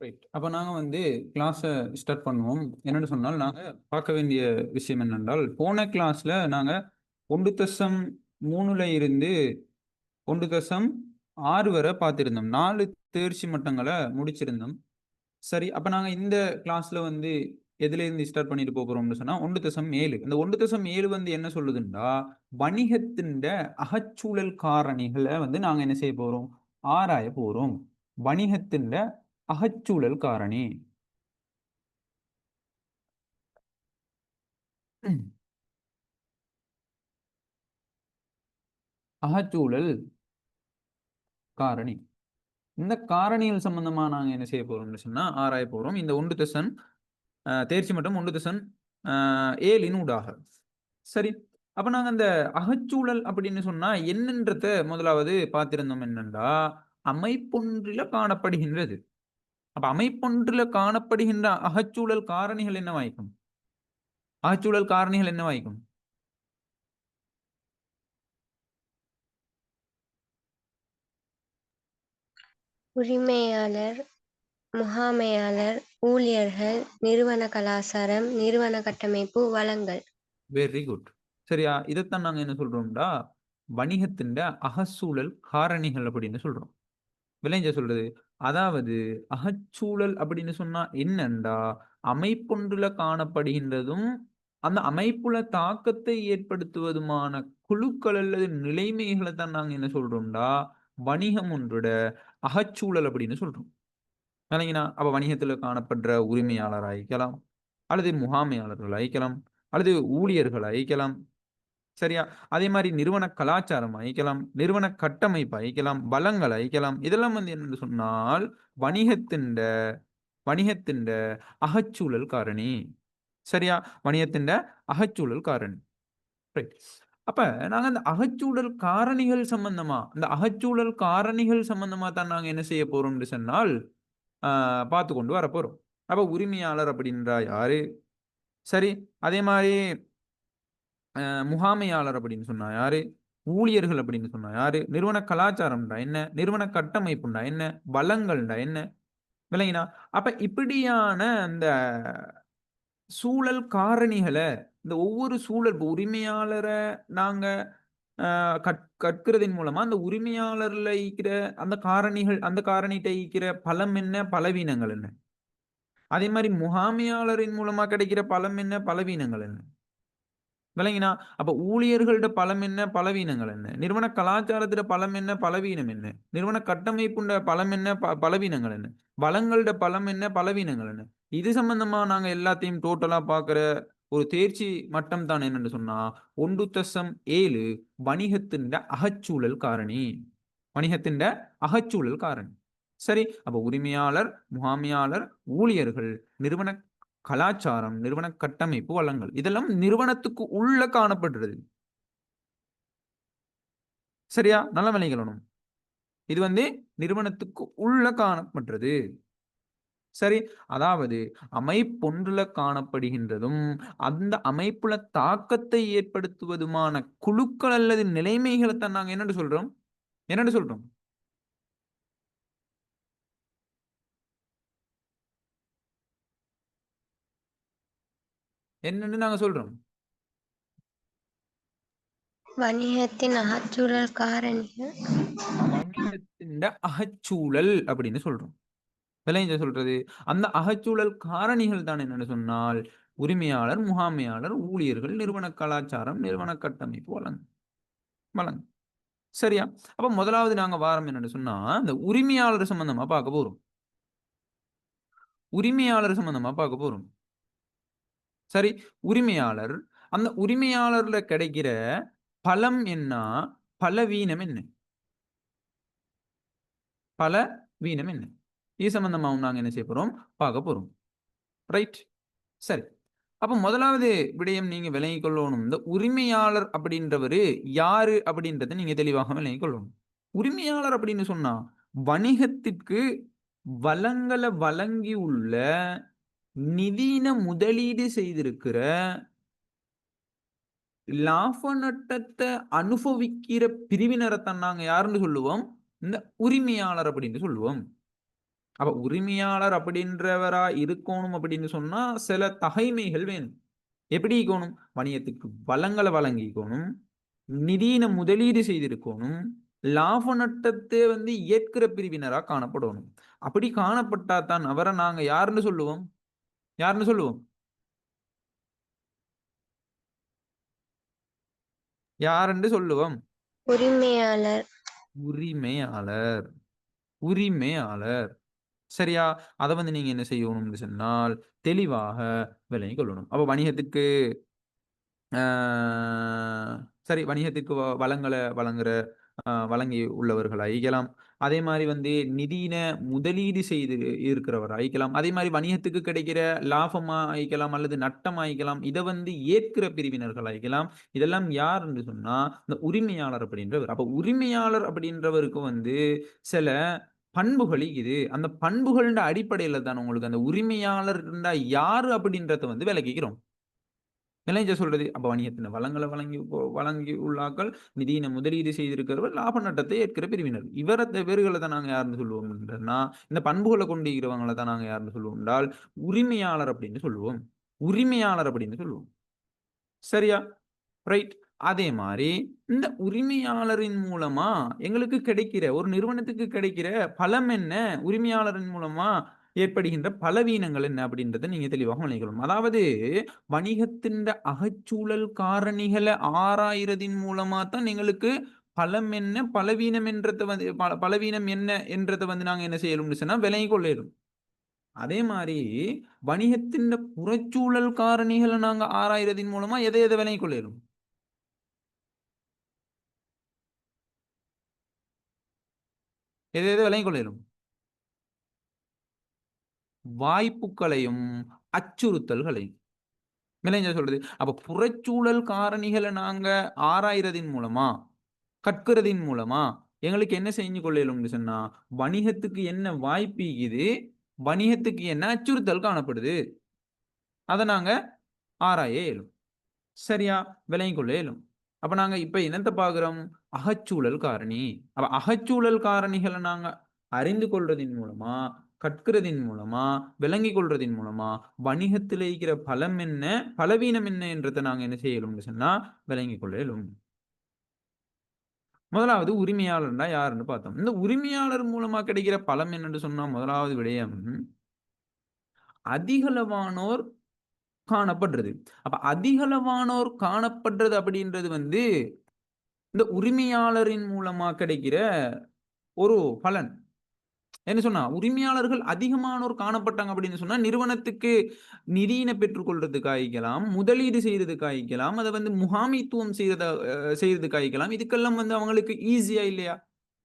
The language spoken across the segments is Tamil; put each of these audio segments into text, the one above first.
ரைட். அப்ப நாங்க வந்து கிளாஸ ஸ்டார்ட் பண்ணுவோம். என்னன்னு சொன்னால், நாங்க பார்க்க வேண்டிய விஷயம் என்னென்றால், போன கிளாஸ்ல நாங்க 1.3ல இருந்து 1.6 வரை பார்த்திருந்தோம். 4 தேர்ச்சி மட்டங்கள முடிச்சிருந்தோம். சரி, அப்ப நாங்க இந்த கிளாஸ்ல வந்து எதிலேருந்து ஸ்டார்ட் பண்ணிட்டு போறோம்னு சொன்னா, 1.7. இந்த 1.7 வந்து என்ன சொல்லுதுன்னா, வணிகத்தின்ட அகச்சூழல் காரணிகள வந்து நாங்க என்ன செய்ய போறோம்? ஆராய போறோம். வணிகத்தின்ட அகச்சூழல் காரணி. ம். அகச்சூழல் காரணி. இந்த காரணிகள் சம்பந்தமா நாங்க என்ன செய்ய போறோம்னு சொன்னா, ஆராய போறோம். இந்த 1 தேர்ச்சி மட்டம் 1 ஊடாக. சரி. அப்ப நாங்க அந்த அகச்சூழல் அப்படின்னு சொன்னா என்னன்றத முதலாவது பார்த்திருந்தோம் என்னன்னா, அமைப்பொன்றில காணப்படுகின்றது. அப்ப அமைப்பொன்றில காணப்படுகின்ற அகச்சூழல் காரணிகள் என்னவாய்க்கும்? அகச்சூழல் காரணிகள் என்னவாய்க்கும்? உரிமையாளர், முகாமையாளர், ஊழியர்கள், நிறுவன கலாச்சாரம், நிறுவன கட்டமைப்பு, வளங்கள். Very good. சரியா? இதத்தான் நாங்க என்ன சொல்றோம்டா, வணிகத்தின்ட அகச்சூழல் காரணிகள் அப்படின்னு சொல்றோம். விளைஞ்ச சொல்றது. அதாவது அகச்சூழல் அப்படின்னு சொன்னா என்னண்டா, அமைப்பொன்றுல காணப்படுகின்றதும், அந்த அமைப்புல தாக்கத்தை ஏற்படுத்துவதுமான குழுக்கள் அல்லது நிலைமைகள தான் நாங்க என்ன சொல்றோம்டா, வணிகம் ஒன்றோட அகச்சூழல் அப்படின்னு சொல்றோம். விளங்கினா? அப்ப வணிகத்துல காணப்படுற உரிமையாளர் ஆயிக்கலாம், அல்லது முகாமையாளர்கள் ஆயிக்கலாம், அல்லது ஊழியர்கள் ஆயிக்கலாம். சரியா? அதே மாரி நிறுவன கலாச்சாரம் அழிக்கலாம், நிறுவன கட்டமைப்பு அழிக்கலாம், வளங்கள் அழிக்கலாம். இதெல்லாம் வந்து என்னன்னு சொன்னால், வணிகத்தின்ட வணிகத்தின்ட அகச்சூழல் காரணி. சரியா? வணிகத்தின்ட அகச்சூழல் காரணி. ரைட். அப்ப நாங்க அந்த அகச்சூழல் காரணிகள் சம்பந்தமா, இந்த அகச்சூழல் காரணிகள் சம்பந்தமா தான் நாங்க என்ன செய்ய போறோம்னு சொன்னால், ஆ பார்த்துக் கொண்டு வரப்போறோம். அப்ப உரிமையாளர் அப்படின்றா யாரு? சரி. அதே மாரி முகாமையாளர் அப்படின்னு சொன்னா யாரு? ஊழியர்கள் அப்படின்னு சொன்னா யாரு? நிறுவன கலாச்சாரம்டா என்ன? நிறுவன கட்டமைப்புண்டா என்ன? வளங்கள்டா என்ன? விளங்கினா? அப்ப இப்படியான அந்த சூழல் காரணிகள, இந்த ஒவ்வொரு சூழல் இப்ப உரிமையாளர நாங்க கற்கிறதின் மூலமா, அந்த உரிமையாளர்ல ஈக்கிற அந்த காரணிகள் அந்த காரணிட்ட ஈக்கிற பலம் என்ன? பலவீனங்கள் என்ன? அதே மாரி முகாமையாளரின் மூலமா கிடைக்கிற பலம் என்ன? பலவீனங்கள் என்ன? விளங்கினா? அப்ப ஊழியர்கள்ட பலம் என்ன? பலவீனங்கள் என்ன? நிறுவன கலாச்சாரத்திட பலம் என்ன? பலவீனம் என்ன? நிறுவன கட்டமைப்புண்ட பலம் என்ன? பலவீனங்கள் என்ன? வளங்கள்ட பலம் என்ன? பலவீனங்கள் என்ன? இது சம்பந்தமா நாங்க எல்லாத்தையும் டோட்டலா பார்க்கிற ஒரு தேர்ச்சி மட்டம் தான் என்னன்னு சொன்னா, 1.7 வணிகத்தின்ட அகச்சூழல் காரணி. வணிகத்தின்ட அகச்சூழல் காரணி. சரி. அப்ப உரிமையாளர், முகாமையாளர், ஊழியர்கள், நிறுவன கலாச்சாரம், நிறுவன கட்டமைப்பு, வளங்கள். இதெல்லாம் நிறுவனத்துக்கு உள்ள காணப்படுறது. சரியா? நல்லா விளங்கிக்கணும். இது வந்து நிறுவனத்துக்கு உள்ள காணப்படுறது. சரி. அதாவது அமைப்பொன்றுல காணப்படுகின்றதும், அந்த அமைப்புல தாக்கத்தை ஏற்படுத்துவதுமான குழுக்கள் அல்லது நிலைமைகளத்தான் நாங்க என்னன்னு சொல்றோம்? என்னன்னு சொல்றோம்? என்னன்னு நாங்க சொல்றோம்? வணிகத்தின் அகச்சூழல் காரணிகள். வணிகத்தின்ட அகச்சூழல் அப்படின்னு சொல்றோம். விளைஞ்ச சொல்றது. அந்த அகச்சூழல் காரணிகள் தான் என்னன்னு சொன்னால், உரிமையாளர், முகாமையாளர், ஊழியர்கள், நிறுவன கலாச்சாரம், நிறுவன கட்டமைப்பு, வளங்கள். சரியா? அப்ப முதலாவது நாங்க வாரம் என்னன்னு சொன்னா, இந்த உரிமையாளர் சம்பந்தமா பார்க்க போறோம். உரிமையாளர் சம்பந்தமா பார்க்க போறோம். சரி. உரிமையாளர். அந்த உரிமையாளர்ல கிடைக்கிற பலம் என்ன? பலவீனம் என்ன? பலவீனம் என்ன? இது சம்பந்தமாவும் நாங்க என்ன செய்ய போறோம்? பார்க்க போறோம். ரைட். சரி. அப்ப முதலாவது விடயம் நீங்க விளங்கிக் கொள்ளணும். இந்த உரிமையாளர் அப்படின்றவரு யாரு அப்படின்றத நீங்க தெளிவாக விளங்கிக் கொள்ளணும். உரிமையாளர் அப்படின்னு சொன்னா, வணிகத்திற்கு வளங்கள வழங்கியுள்ள நிதியின முதலீடு செய்திருக்கிற, லாப நட்டத்த அனுபவிக்கிற பிரிவினரத்தான் நாங்க யாருன்னு சொல்லுவோம்? இந்த உரிமையாளர் அப்படின்னு சொல்லுவோம். அப்ப உரிமையாளர் அப்படின்றவரா இருக்கணும் அப்படின்னு சொன்னா சில தகைமைகள் வேணும். எப்படி இருக்கணும்? வணிகத்துக்கு வளங்களை வழங்கிக்கணும், நிதியின முதலீடு செய்திருக்கணும், லாப நட்டத்தை வந்து ஏற்கிற பிரிவினரா காணப்படணும். அப்படி காணப்பட்டா தான் அவரை நாங்க யாருன்னு சொல்லுவோம்? யாருன்னு சொல்லுவோம்? யாருன்னு சொல்லுவோம்? உரிமையாளர். உரிமையாளர். உரிமையாளர். சரியா? அத வந்து நீங்க என்ன செய்யணும்னு சொன்னால், தெளிவாக விளங்கிக் கொள்ளணும். அப்ப வணிகத்திற்கு ஆ சரி வணிகத்திற்கு வளங்கள வழங்குற வழங்கி உள்ளவர்கள் அழிக்கலாம். அதே மாரி வந்து நிதியின முதலீடு செய்து இருக்கிறவர் அழிக்கலாம். அதே மாரி வணிகத்துக்கு கிடைக்கிற லாபமா அழிக்கலாம் அல்லது நட்டம் அழிக்கலாம். இத வந்து ஏற்கிற பிரிவினர்கள் அழிக்கலாம். இதெல்லாம் யார் என்று சொன்னா, இந்த உரிமையாளர் அப்படின்றவர். அப்ப உரிமையாளர் அப்படின்றவருக்கு வந்து சில பண்புகள் இருக்குது. அந்த பண்புகள்ன்ற அடிப்படையில தான் உங்களுக்கு அந்த உரிமையாளர்ன்னா யாரு அப்படின்றத வந்து விளக்கிக்கிறோம். விளைஞ்ச சொல்றது. அப்ப வணிகத்தின வளங்கள வழங்கி உள்ளாக்கள், நிதியின முதலீடு செய்திருக்கிறவர், லாப நட்டத்தை ஏற்கிற பிரிவினர். இவர்கள தான் நாங்க யாருன்னு சொல்லுவோம் என்றா, இந்த பண்புகள கொண்டிருக்கிறவங்கள தான் நாங்க யாருன்னு சொல்லுவோம் என்றால், உரிமையாளர் அப்படின்னு சொல்லுவோம். உரிமையாளர் அப்படின்னு சொல்லுவோம். சரியா? ரைட். அதே மாரி, இந்த உரிமையாளரின் மூலமா எங்களுக்கு கிடைக்கிற ஒரு நிறுவனத்துக்கு கிடைக்கிற பலம் என்ன? உரிமையாளரின் மூலமா ஏற்படுகின்ற பலவீனங்கள் என்ன? அப்படின்றத நீங்க தெளிவாக விளங்கிக்கணும். அதாவது வணிகத்தின் அகச்சூழல் காரணிகள ஆராய்றதின் மூலமா தான் எங்களுக்கு பலம் என்ன? பலவீனம் என்றத வந்து பலவீனம் என்ன என்றத வந்து நாங்க என்ன செய்யலும்னு சொன்னா விளங்கிக் கொள்ள இயலும். அதே மாரி வணிகத்தின் புறச்சூழல் காரணிகள நாங்க ஆராய்றதின் மூலமா எத விளங்கிக் கொள்ள இயலும்? எத விளங்கிக் கொள்ள இயலும்? வாய்ப்புக்களையும், அச்சுறுத்தல்களையும். விளைஞ்சா சொல்றது. அப்ப புறச்சூழல் காரணிகள நாங்க ஆராய்றதின் மூலமா, கற்கிறதின் மூலமா, எங்களுக்கு என்ன செஞ்சு கொள்ள இயலும்னு சொன்னா, வணிகத்துக்கு என்ன வாய்ப்பு இருக்குது? வணிகத்துக்கு என்ன அச்சுறுத்தல் காணப்படுது? அத நாங்க ஆராய இயலும். சரியா? விளங்கிக் கொள்ள இயலும். அப்ப நாங்க இப்ப என்னத்த பார்க்கிறோம்? அகச்சூழல் காரணி. அப்ப அகச்சூழல் காரணிகள நாங்க அறிந்து கொள்றதின் மூலமா, கற்கிறதின் மூலமா, விளங்கிக் கொள்றதின் மூலமா, வணிகத்தில இருக்கிற பலம் என்ன? பலவீனம் என்ன? என்றத நாங்க என்ன செய்ய இயலும்னு சொன்னா, விளங்கிக் கொள்ள இயலும். முதலாவது உரிமையாளர்னா யாருன்னு பார்த்தோம். இந்த உரிமையாளர் மூலமா கிடைக்கிற பலம் என்னன்னு சொன்னா, முதலாவது விடயம் அதிகளவானோர் காணப்படுறது. அப்ப அதிகளவானோர் காணப்படுறது அப்படின்றது வந்து, இந்த உரிமையாளரின் மூலமா கிடைக்கிற ஒரு பலன். என்ன சொன்னா, உரிமையாளர்கள் அதிகமானோர் காணப்பட்டாங்க அப்படின்னு சொன்னா, நிறுவனத்துக்கு நிதியின பெற்றுக்கொள்றதுக்கு ஆயிக்கலாம், முதலீடு செய்றதுக்கு ஆயிக்கலாம், அத வந்து முகாமைத்துவம் செய்றதுக்கு ஆயிக்கலாம். இதுக்கெல்லாம் வந்து அவங்களுக்கு ஈஸியா இல்லையா?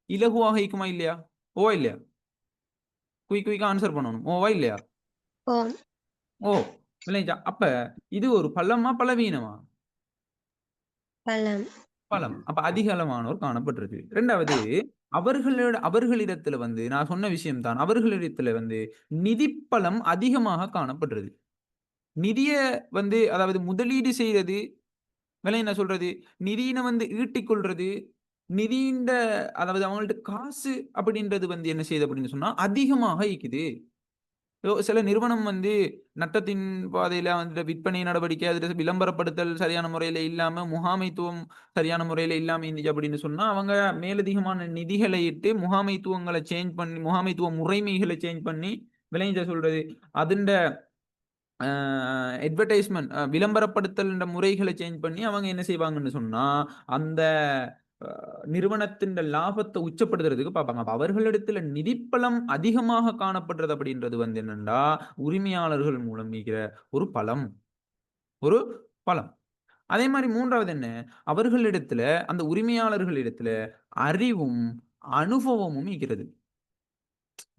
இலகுவாக இருக்குமா இல்லையா? ஓவா இல்லையா? குயிக்கா ஆன்சர் பண்ணணும். ஓவா இல்லையா? ஓம். ஓ! விளங்கிச்சா? அப்ப இது ஒரு பலமா? பலவீனமா? பலம். பலம். அப்ப அதிக அளவானோர் காணப்பட்டிருக்கு. 2வது அவர்களிடத்துல வந்து நான் சொன்ன விஷயம் தான். அவர்களிடத்துல வந்து நிதிப்பலம் அதிகமாக காணப்படுறது. நிதிய வந்து அதாவது முதலீடு செய்றது, விலை என்ன சொல்றது? நிதியின வந்து ஈட்டிக் கொள்றது, நிதியின்ட அதாவது அவங்கள்ட்ட காசு அப்படின்றது வந்து என்ன செய்யுது அப்படின்னு சொன்னா, அதிகமாக இக்குது. சில நிறுவனம் வந்து நட்டத்தின் பாதையில வந்து விற்பனை நடவடிக்கை, அதில விளம்பரப்படுத்தல் சரியான முறையில இல்லாம, முகாமைத்துவம் சரியான முறையில இல்லாம இருந்துச்சு அப்படின்னு சொன்னா, அவங்க மேலதிகமான நிதிகளை இட்டு முகாமைத்துவங்கள சேஞ்ச் பண்ணி முகாமைத்துவ முறைமைகள சேஞ்ச் பண்ணி விளைஞ்ச சொல்றது. அதிண்ட அ அட்வர்டைஸ்மென்ட் விளம்பரப்படுத்தல்ன்ற முறைகள சேஞ்ச் பண்ணி அவங்க என்ன செய்வாங்கன்னு சொன்னா, அந்த அ நிறுவனத்தின் லாபத்த உச்சப்படுத்துறதுக்கு பார்ப்பாங்க. அப்ப அவர்களிடத்தில நிதிப்பலம் அதிகமாக காணப்படுறது அப்படின்றது வந்து என்னன்னா, உரிமையாளர்கள் மூலம் ஈகிற ஒரு பலம். ஒரு பலம். அதே மாரி 3வது என்ன? அவர்களிடத்தில அந்த உரிமையாளர்களிடத்தில அறிவும், அனுபவமும் ஈக்கிறது.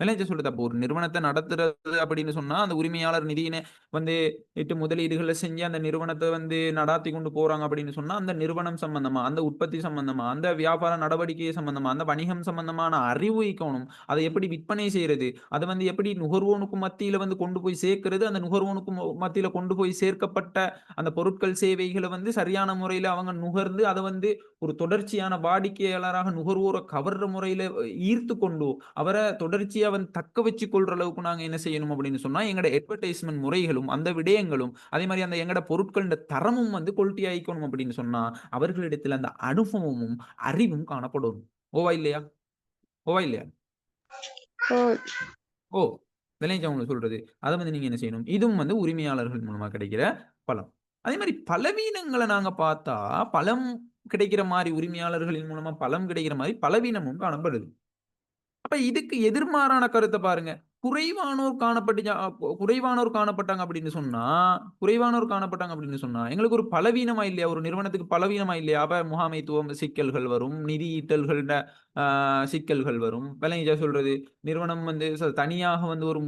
விளைஞ்ச சொல்லுது. அப்போ ஒரு நிறுவனத்த நடத்துறது அப்படின்னு சொன்னா, அந்த உரிமையாளர் நிதியினை வந்து இட்டு முதலீடுகள செஞ்சு அந்த நிறுவனத்த வந்து நடாத்தி கொண்டு போறாங்க அப்படின்னு சொன்னா, அந்த நிறுவனம் சம்பந்தமா, அந்த உற்பத்தி சம்பந்தமா, அந்த வியாபார நடவடிக்கை சம்பந்தமா, அந்த வணிகம் சம்பந்தமான அறிவு ஈக்கணும். அத எப்படி விற்பனை செய்றது? அத வந்து எப்படி நுகர்வோனுக்கு மத்தியில வந்து கொண்டு போய் சேர்க்கிறது? அந்த நுகர்வோனுக்கு மத்தியில கொண்டு போய் சேர்க்கப்பட்ட அந்த பொருட்கள், சேவைகள வந்து சரியான முறையில அவங்க நுகர்ந்து, அத வந்து ஒரு தொடர்ச்சியான வாடிக்கையாளராக நுகர்வோர கவர்ற முறையில ஈர்த்து கொண்டு, அவர தொடர்ச்சியா தொடர்ச்சியா வந்து தக்க வச்சு கொள்ற அளவுக்கு நாங்க என்ன செய்யணும் அப்படின்னு சொன்னா, எங்கட அட்வர்டைஸ்மென்ட் முறைகளும், அந்த விடயங்களும், அதே மாரி அந்த எங்கட பொருட்களின் தரமும் வந்து குவாலிட்டி ஆயிக்கணும் அப்படின்னு சொன்னா, அவர்களிடத்தில் அந்த அனுபவமும், அறிவும் காணப்படணும். ஓவா இல்லையா? ஓவா இல்லையா? ஓம். ஓ! விளைஞ்சா உங்களுக்கு சொல்றது. அத வந்து நீங்க என்ன செய்யணும்? இதுவும் வந்து உரிமையாளர்கள் மூலமா கிடைக்கிற பலம். அதே மாரி பலவீனங்கள நாங்க பார்த்தா, பலம் கிடைக்கிற மாரி உரிமையாளர்களின் மூலமா பலம் கிடைக்கிற மாரி பலவீனமும் காணப்படுது. அப்ப இதுக்கு எதிர்மாறான கருத்த பாருங்க. குறைவானோர் காணப்பட்டுச்சா குறைவானோர் காணப்பட்டாங்க அப்படின்னு சொன்னா குறைவானோர் காணப்பட்டாங்க அப்படின்னு சொன்னா, எங்களுக்கு ஒரு பலவீனமா இல்லையா? ஒரு நிறுவனத்துக்கு பலவீனமா இல்லையா? அப்ப முகாமைத்துவம் சிக்கல்கள் வரும். நிதி ஈட்டல்கள்ட அ சிக்கல்கள் வரும். விளங்கிச்சா சொல்றது? நிறுவனம் வந்து தனியாக வந்து ஒரு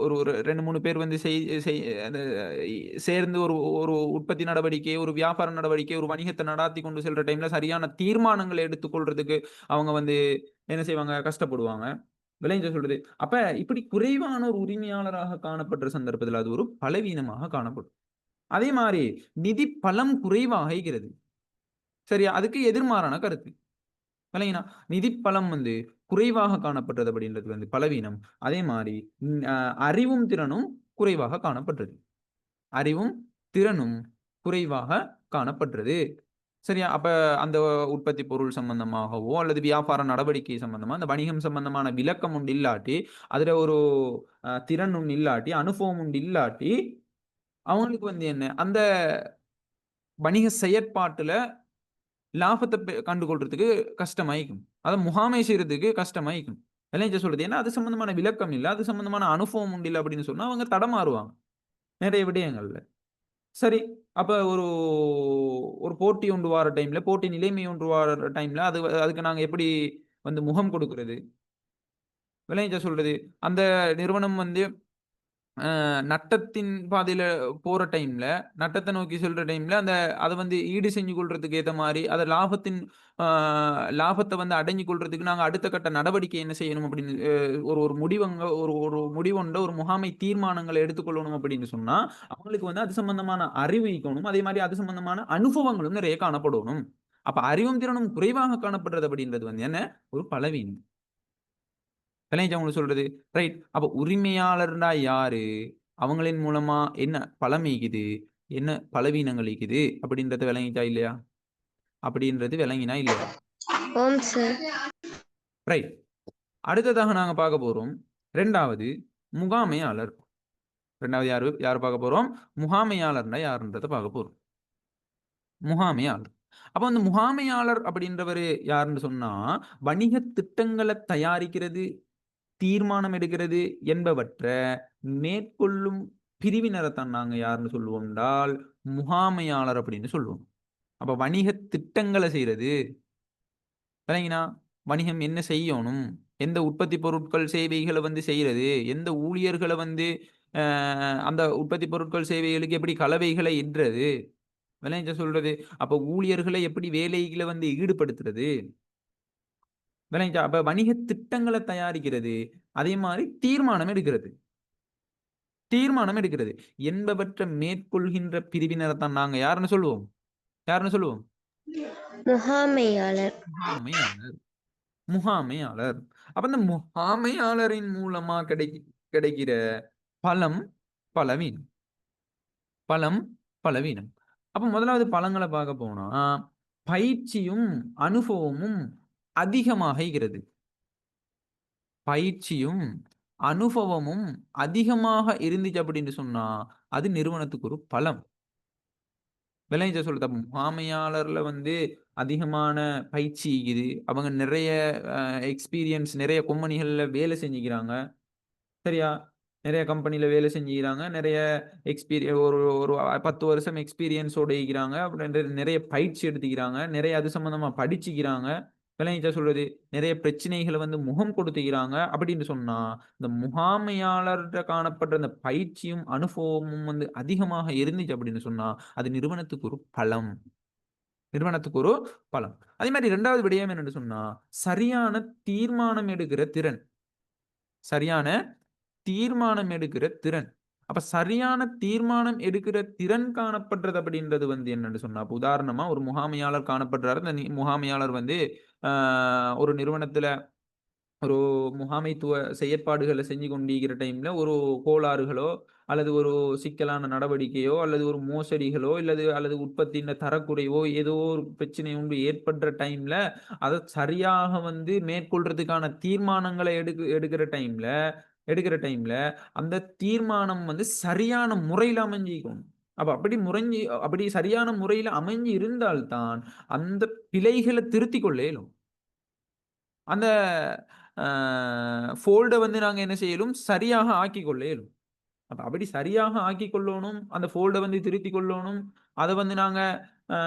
ஒரு ஒரு 2, 3 பேர் வந்து செய் செய் அந்த சேர்ந்து ஒரு ஒரு உற்பத்தி நடவடிக்கை, ஒரு வியாபார நடவடிக்கை, ஒரு வணிகத்த நடாத்திக் கொண்டு செல்ற டைம்ல சரியான தீர்மானங்கள எடுத்துக்கொள்றதுக்கு அவங்க வந்து என்ன செய்வாங்க? கஷ்டப்படுவாங்க. விளைஞ்ச சொல்றது. அப்ப இப்படி குறைவான ஒரு உரிமையாளராக காணப்படுற சந்தர்ப்பத்தில அது ஒரு பலவீனமாக காணப்படும். அதே மாரி நிதி பலம் குறைவாக இருக்கிறது. சரியா? அதுக்கு எதிர்மாறான கருத்து. விளங்கினா? நிதி பலம் வந்து குறைவாக காணப்பட்டது அப்படின்றது வந்து பலவீனம். அதே மாரி ம் அ அறிவும் திறனும் குறைவாக காணப்பட்டது. அறிவும், திறனும் குறைவாக காணப்பட்டது. சரியா? அப்ப அந்த உற்பத்தி பொருள் சம்பந்தமாகவோ, அல்லது வியாபார நடவடிக்கை சம்பந்தமா, அந்த வணிகம் சம்பந்தமான விளக்கம் ஒன்று இல்லாட்டி, அதுல ஒரு திறன் ஒண்ணு இல்லாட்டி, அனுபவம் ஒன்று இல்லாட்டி, அவங்களுக்கு வந்து என்ன? அந்த வணிக செயற்பாட்டுல லாபத்த கண்டுகொள்றதுக்கு கஷ்டமாயிக்கும். அத முகாமை செய்றதுக்கு கஷ்டமாயிக்கும். விளங்கிச்சா சொல்றது? ஏன்னா, அது சம்பந்தமான விளக்கம் இல்ல. அது சம்பந்தமான அனுபவம் உண்டு இல்ல அப்படின்னு சொன்னா, அவங்க தடமாறுவாங்க. நெறைய விடயங்கள்ல. சரி. அப்ப ஒரு ஒரு போட்டி ஒன்று வார டைம்ல, போட்டி நிலைமை ஒன்று வார டைம்ல, அதுக்கு நாங்க எப்படி வந்து முகம் கொடுக்கிறது? விளங்கிச்சா சொல்றது? அந்த நிறுவனம் வந்து நட்டத்தின் பாதையில போற டைம்ல, நட்டத்த நோக்கி செல்ற டைம்ல, அத வந்து ஈடு செஞ்சு கொள்றதுக்கு ஏத்த மாரி, அத ஆ லாபத்த வந்து அடைஞ்சு கொள்றதுக்கு நாங்க அடுத்த கட்ட நடவடிக்கை என்ன செய்யணும் அப்படின்னு ஒரு ஒரு முடிவங்க ஒரு ஒரு முடிவொண்ட ஒரு முகாமை தீர்மானங்கள எடுத்துக்கொள்ளணும் அப்படின்னு சொன்னா, அவங்களுக்கு வந்து அது சம்பந்தமான அறிவு இருக்கணும். அதே மாரி அது சம்பந்தமான அனுபவங்களும் நிறைய காணப்படணும். அப்ப அறிவும் திறனும் குறைவாக காணப்படுறது அப்படின்றது வந்து என்ன? ஒரு பலவீனம். விளங்கிச்சா உங்களுக்கு சொல்றது? ரைட். அப்ப உரிமையாளர்னா யாரு? அவங்களின் மூலமா என்ன பலம் ஈகுது? என்ன பலவீனங்கள் ஈகுது? அப்படின்றது விளங்கிச்சா இல்லையா? அப்படின்றது விளங்கினா இல்லையா? ஓம் சார். ரைட். அடுத்ததாக நாங்க பார்க்க போறோம். 2வது முகாமையாளர். 2வது யாரு யாரு பார்க்க போறோம்? முகாமையாளர்னா யாருன்றத பார்க்க போறோம். முகாமையாளர். அப்ப அந்த முகாமையாளர் அப்படின்றவரு யாருன்னு சொன்னா, வணிக திட்டங்கள தயாரிக்கிறது, தீர்மானம் எடுக்கிறது என்பவற்ற மேற்கொள்ளும் பிரிவினரைத்தான் நாங்க யாருன்னு சொல்லுவோம் என்றால், முகாமையாளர் அப்படின்னு சொல்லுவோம். அப்ப வணிக திட்டங்கள செய்றது, விளங்கினா? வணிகம் என்ன செய்யணும்? எந்த உற்பத்தி பொருட்கள், சேவைகள வந்து செய்றது? எந்த ஊழியர்கள வந்து அ அந்த உற்பத்தி பொருட்கள், சேவைகளுக்கு எப்படி கலவைகள இடுறது? விளங்கிச்சா சொல்றது? அப்ப ஊழியர்கள எப்படி வேலைகள வந்து ஈடுபடுத்துறது? விளங்கிச்சா? அப்ப வணிக திட்டங்கள தயாரிக்கிறது. அதே மாரி தீர்மானம் எடுக்கிறது. தீர்மானம் எடுக்கிறது. என்பவற்ற மேற்கொள்கின்ற பிரிவினரைத்தான் நாங்க யாருன்னு சொல்லுவோம்? யாருன்னு சொல்லுவோம்? முகாமையாளர். முகாமையாளர். முகாமையாளர். அப்ப அந்த முகாமையாளரின் மூலமா கிடைக்கிற பலம், பலவீனம். பலம், பலவீனம். அப்ப முதலாவது பலங்கள பார்க்க போனா, பயிற்சியும், அனுபவமும் அதிகமாகிறது. பயிற்சியும், அனுபவமும் அதிகமாக இருந்துச்சு அப்படின்னு சொன்னா, அது நிறுவனத்துக்கு ஒரு பலம். விளைஞ்ச சொல்லுது. அப்ப முகாமையாளர்ல வந்து அதிகமான பயிற்சி இருக்குது. அவங்க நிறைய எக்ஸ்பீரியன்ஸ் நிறைய கம்பெனிகள்ல வேலை செஞ்சுக்கிறாங்க. சரியா? நிறைய கம்பெனில வேலை செஞ்சுக்கிறாங்க. நிறைய ஒரு ஒரு 10 வருஷம் எக்ஸ்பீரியன்ஸோட இருக்கிறாங்க. அப்புறம் நிறைய பயிற்சி எடுத்துக்கிறாங்க. நிறைய அது சம்மந்தமா படிச்சுக்கிறாங்க. விளங்கிச்சா சொல்றது? நிறைய பிரச்சனைகள வந்து முகம் கொடுத்துக்கிறாங்க. அப்படின்னு சொன்னா, இந்த முகாமையாளர்ட்ட காணப்படுற அந்த பயிற்சியும், அனுபவமும் வந்து அதிகமாக இருந்துச்சு அப்படின்னு சொன்னா, அது நிறுவனத்துக்கு ஒரு பலம். நிறுவனத்துக்கு ஒரு பலம். அதே மாரி 2வது விடயம் என்னன்னு சொன்னா, சரியான தீர்மானம் எடுக்கிற திறன். சரியான தீர்மானம் எடுக்கிற திறன். அப்ப சரியான தீர்மானம் எடுக்கிற திறன் காணப்படுறது அப்படின்றது வந்து என்னன்னு சொன்னா, இப்ப உதாரணமா ஒரு முகாமையாளர் காணப்படுறாரு. அந்த முகாமையாளர் வந்து அ ஒரு நிறுவனத்தில ஒரு முகாமைத்துவ செயற்பாடுகளை செஞ்சு கொண்டிருக்கிற டைம்ல ஒரு கோளாறுகளோ அல்லது ஒரு சிக்கலான நடவடிக்கையோ அல்லது ஒரு மோசடிகளோ அல்லது உற்பத்தியின் தரக்குறைவோ ஏதோ ஒரு பிரச்சனை ஒன்று ஏற்படுற டைம்ல அதை சரியாக வந்து மேற்கொள்றதுக்கான தீர்மானங்களை எடுக்கிற டைம்ல அந்த தீர்மானம் வந்து சரியான முறையில் அமைஞ்சிக்கணும். அப்படி சரியான முறையில் அமைஞ்சு இருந்தால்தான் அந்த பிழைகளை திருத்திக் கொள்ள இயலும். அந்த ஃபோல்ட வந்து நாங்க என்ன செய்யலும் சரியாக ஆக்கிக் கொள்ள இயலும். அப்படி சரியாக ஆக்கிக் கொள்ளணும். அந்த ஃபோல்ட வந்து திருத்திக் கொள்ளணும். அத வந்து நாங்க அ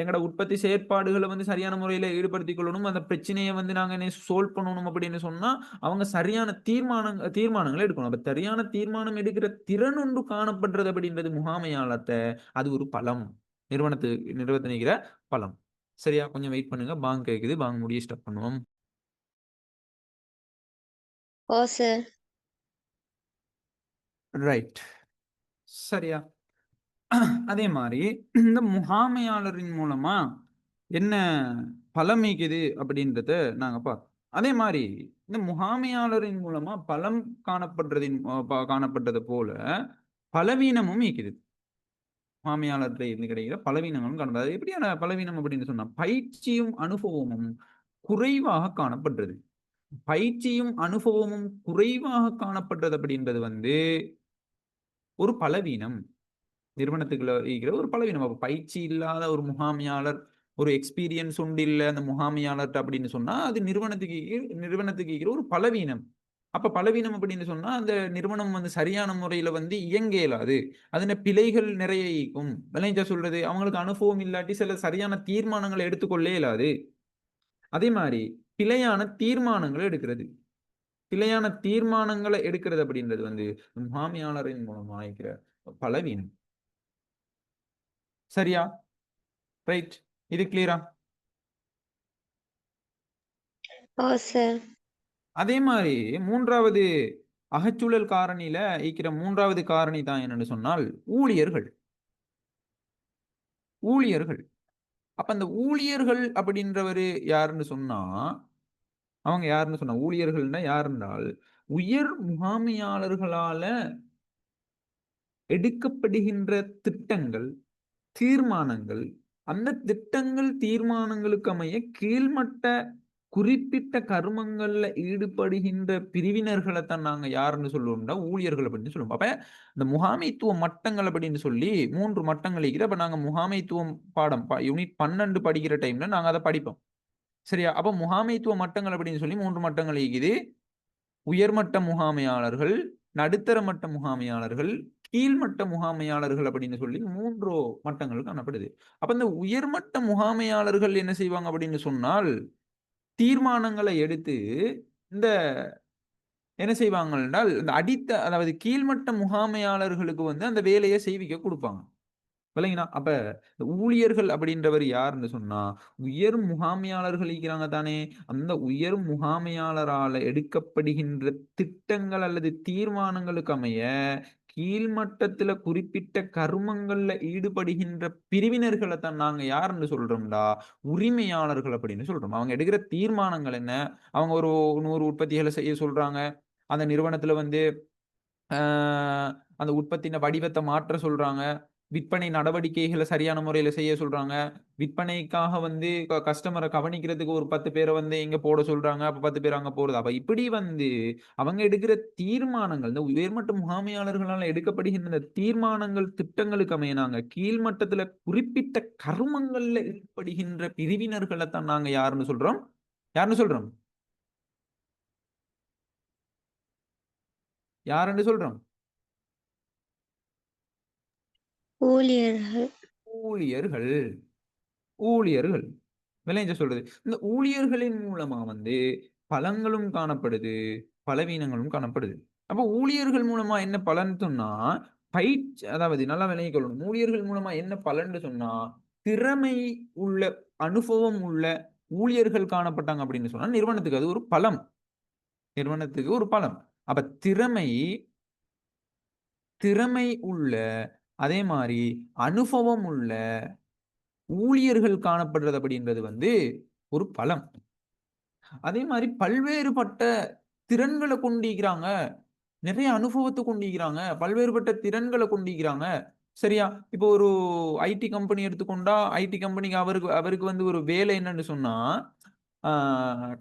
எங்கட உற்பத்தி செயற்பாடுகள வந்து சரியான முறையில ஈடுபடுத்திக் கொள்ளணும். அந்த பிரச்சனைய வந்து நாங்க சால்வ் பண்ணணும் அப்படின்னு சொன்னா, அவங்க சரியான தீர்மானங்கள எடுக்கணும். அப்ப சரியான தீர்மானம் எடுக்கிற திறன் ஒன்று காணப்படுறது அப்படின்றது முகாமையாளர்ட்ட அது ஒரு பலம். நிறுவனத்துல நிக்கிற பலம். சரியா? கொஞ்சம் வெயிட் பண்ணுங்க. பாங்க் கேக்குது. பாங்க் முடிய ஸ்டார்ட் பண்ணுவோம். ஓ சார். ரைட். சரியா? அதே மாரி இந்த முகாமையாளரின் மூலமா என்ன பலம் மிகுது அப்படின்றத நாங்க பார்த்தோம். அதே மாரி இந்த முகாமையாளரின் மூலமா பலம் காணப்பட்டது போல பலவீனமும் மிகுது. முகாமையாளர்ட்ட இருந்து கிடைக்கிற பலவீனங்களும் காணப்படுது. அது எப்படியான பலவீனம் அப்படின்னு சொன்னா, பயிற்சியும் அனுபவமும் குறைவாக காணப்படுறது. பயிற்சியும் அனுபவமும் குறைவாக காணப்படுறது அப்படின்றது வந்து ஒரு பலவீனம். நிறுவனத்துக்குள்ள இருக்கிற ஒரு பலவீனம். அப்ப பயிற்சி இல்லாத ஒரு முகாமையாளர், ஒரு எக்ஸ்பீரியன்ஸ் உண்டு இல்ல அந்த முகாமையாளர்ட்ட அப்படின்னு சொன்னா, அது நிறுவனத்துக்கு இருக்கிற ஒரு பலவீனம். அப்ப பலவீனம் அப்படின்னு சொன்னா, அந்த நிறுவனம் வந்து சரியான முறையில வந்து இயங்க இயலாது. அதுல பிழைகள் நிறைய இருக்கும். விளைஞ்சா சொல்றது, அவங்களுக்கு அனுபவம் இல்லாட்டி சில சரியான தீர்மானங்கள எடுத்துக்கொள்ள இயலாது. அதே மாரி பிழையான தீர்மானங்கள எடுக்கிறது. பிழையான தீர்மானங்கள எடுக்கிறது அப்படின்றது வந்து முகாமையாளரின் மூலமா இருக்கிற பலவீனம். சரியா? ரைட். இது கிளியரா? ஓ சார். அதே மாரி 3வது அகச்சூழல் காரணியில இருக்கிற 3வது காரணி தான் என்னன்னு சொன்னால், ஊழியர்கள். ஊழியர்கள். அப்ப அந்த ஊழியர்கள் அப்படின்றவரு யாருன்னு சொன்னா, அவங்க யாருன்னு சொன்னா, ஊழியர்கள்னா யாருன்னால், உயர் முகாமையாளர்களால எடுக்கப்படுகின்ற திட்டங்கள், தீர்மானங்கள், அந்த திட்டங்கள், தீர்மானங்களுக்கு அமைய கீழ்மட்ட குறிப்பிட்ட கருமங்கள்ல ஈடுபடுகின்ற பிரிவினர்களைத்தான் நாங்க யாருன்னு சொல்லுவோம்னா, ஊழியர்கள் அப்படின்னு சொல்லுவோம். அப்ப இந்த முகாமைத்துவ மட்டங்கள் அப்படின்னு சொல்லி 3 மட்டங்கள் இருக்குது. அப்ப நாங்க முகாமைத்துவம் பாடம் யூனிட் 12 படிக்கிற டைம்ல நாங்க அத படிப்போம். சரியா? அப்ப முகாமைத்துவ மட்டங்கள் அப்படின்னு சொல்லி 3 மட்டங்கள் இருக்குது. உயர்மட்ட முகாமையாளர்கள், நடுத்தர மட்ட முகாமையாளர்கள், கீழ்மட்ட முகாமையாளர்கள் அப்படின்னு சொல்லி 3 மட்டங்கள் காணப்படுது. அப்ப இந்த உயர்மட்ட முகாமையாளர்கள் என்ன செய்வாங்க அப்படின்னு சொன்னால், தீர்மானங்களை எடுத்து இந்த என்ன செய்வாங்க என்றால், இந்த அதாவது கீழ்மட்ட முகாமையாளர்களுக்கு வந்து அந்த வேலைய செய்விக்க குடுப்பாங்க. விளங்கினா? அப்ப இந்த ஊழியர்கள் அப்படின்றவர் யாருன்னு சொன்னா, உயர் முகாமையாளர்கள் இருக்கிறாங்க தானே, அந்த உயர் முகாமையாளரால எடுக்கப்படுகின்ற திட்டங்கள் அல்லது தீர்மானங்களுக்கு அமைய, கீழ்மட்டத்தில குறிப்பிட்ட கருமங்கள்ல ஈடுபடுகின்ற பிரிவினர்கள தான் நாங்க யாருன்னு சொல்றோம்டா, உரிமையாளர்கள் அப்படின்னு சொல்றோம். அவங்க எடுக்கிற தீர்மானங்கள் என்ன? அவங்க ஒரு 100 உற்பத்திகள செய்ய சொல்றாங்க. அந்த நிறுவனத்தில வந்து அ அந்த உற்பத்தியின் வடிவத்த மாற்ற சொல்றாங்க. விற்பனை நடவடிக்கைகள சரியான முறையில செய்ய சொல்றாங்க. விற்பனைக்காக வந்து கஸ்டமர கவனிக்கிறதுக்கு ஒரு 10 பேர வந்து இங்க போட சொல்றாங்க. அப்ப 10 பேர் அங்க போறது. அப்ப இப்படி வந்து அவங்க எடுக்கிற தீர்மானங்கள், இந்த உயர்மட்ட முகாமையாளர்களால எடுக்கப்படுகின்ற இந்த தீர்மானங்கள், திட்டங்களுக்கு அமைய கீழ்மட்டத்தில குறிப்பிட்ட கருமங்கள்ல ஈடுபடுகின்ற பிரிவினர்கள தான் நாங்க யாருன்னு சொல்றோம்? யாருன்னு சொல்றோம்? யாருன்னு சொல்றோம்? ஊழியர்கள். ஊழியர்கள். ஊழியர்கள். விளைஞ்ச சொல்றது. இந்த ஊழியர்களின் மூலமா வந்து பலங்களும் காணப்படுது, பலவீனங்களும் காணப்படுது. அப்ப ஊழியர்கள் மூலமா என்ன பலன் சொன்னா, அதாவது நல்லா விளங்கிக் கொள்ளணும். ஊழியர்கள் மூலமா என்ன பலன்னு சொன்னா, திறமை உள்ள, அனுபவம் உள்ள ஊழியர்கள் காணப்பட்டாங்க அப்படின்னு சொன்னா, நிறுவனத்துக்கு அது ஒரு பலம். நிறுவனத்துக்கு ஒரு பலம். அப்ப திறமை உள்ள, அதே மாரி அனுபவம் உள்ள ஊழியர்கள் காணப்படுறது அப்படின்றது வந்து ஒரு பலம். அதே மாரி பல்வேறுபட்ட திறன்கள கொண்டிருக்கிறாங்க. நிறைய அனுபவத்த கொண்டிருக்கிறாங்க. பல்வேறுபட்ட திறன்கள கொண்டிருக்கிறாங்க. சரியா? இப்போ ஒரு ஐடி கம்பெனி எடுத்துக்கொண்டா, ஐடி கம்பெனிக்கு அவருக்கு அவருக்கு வந்து ஒரு வேலை என்னன்னு சொன்னா, ஆ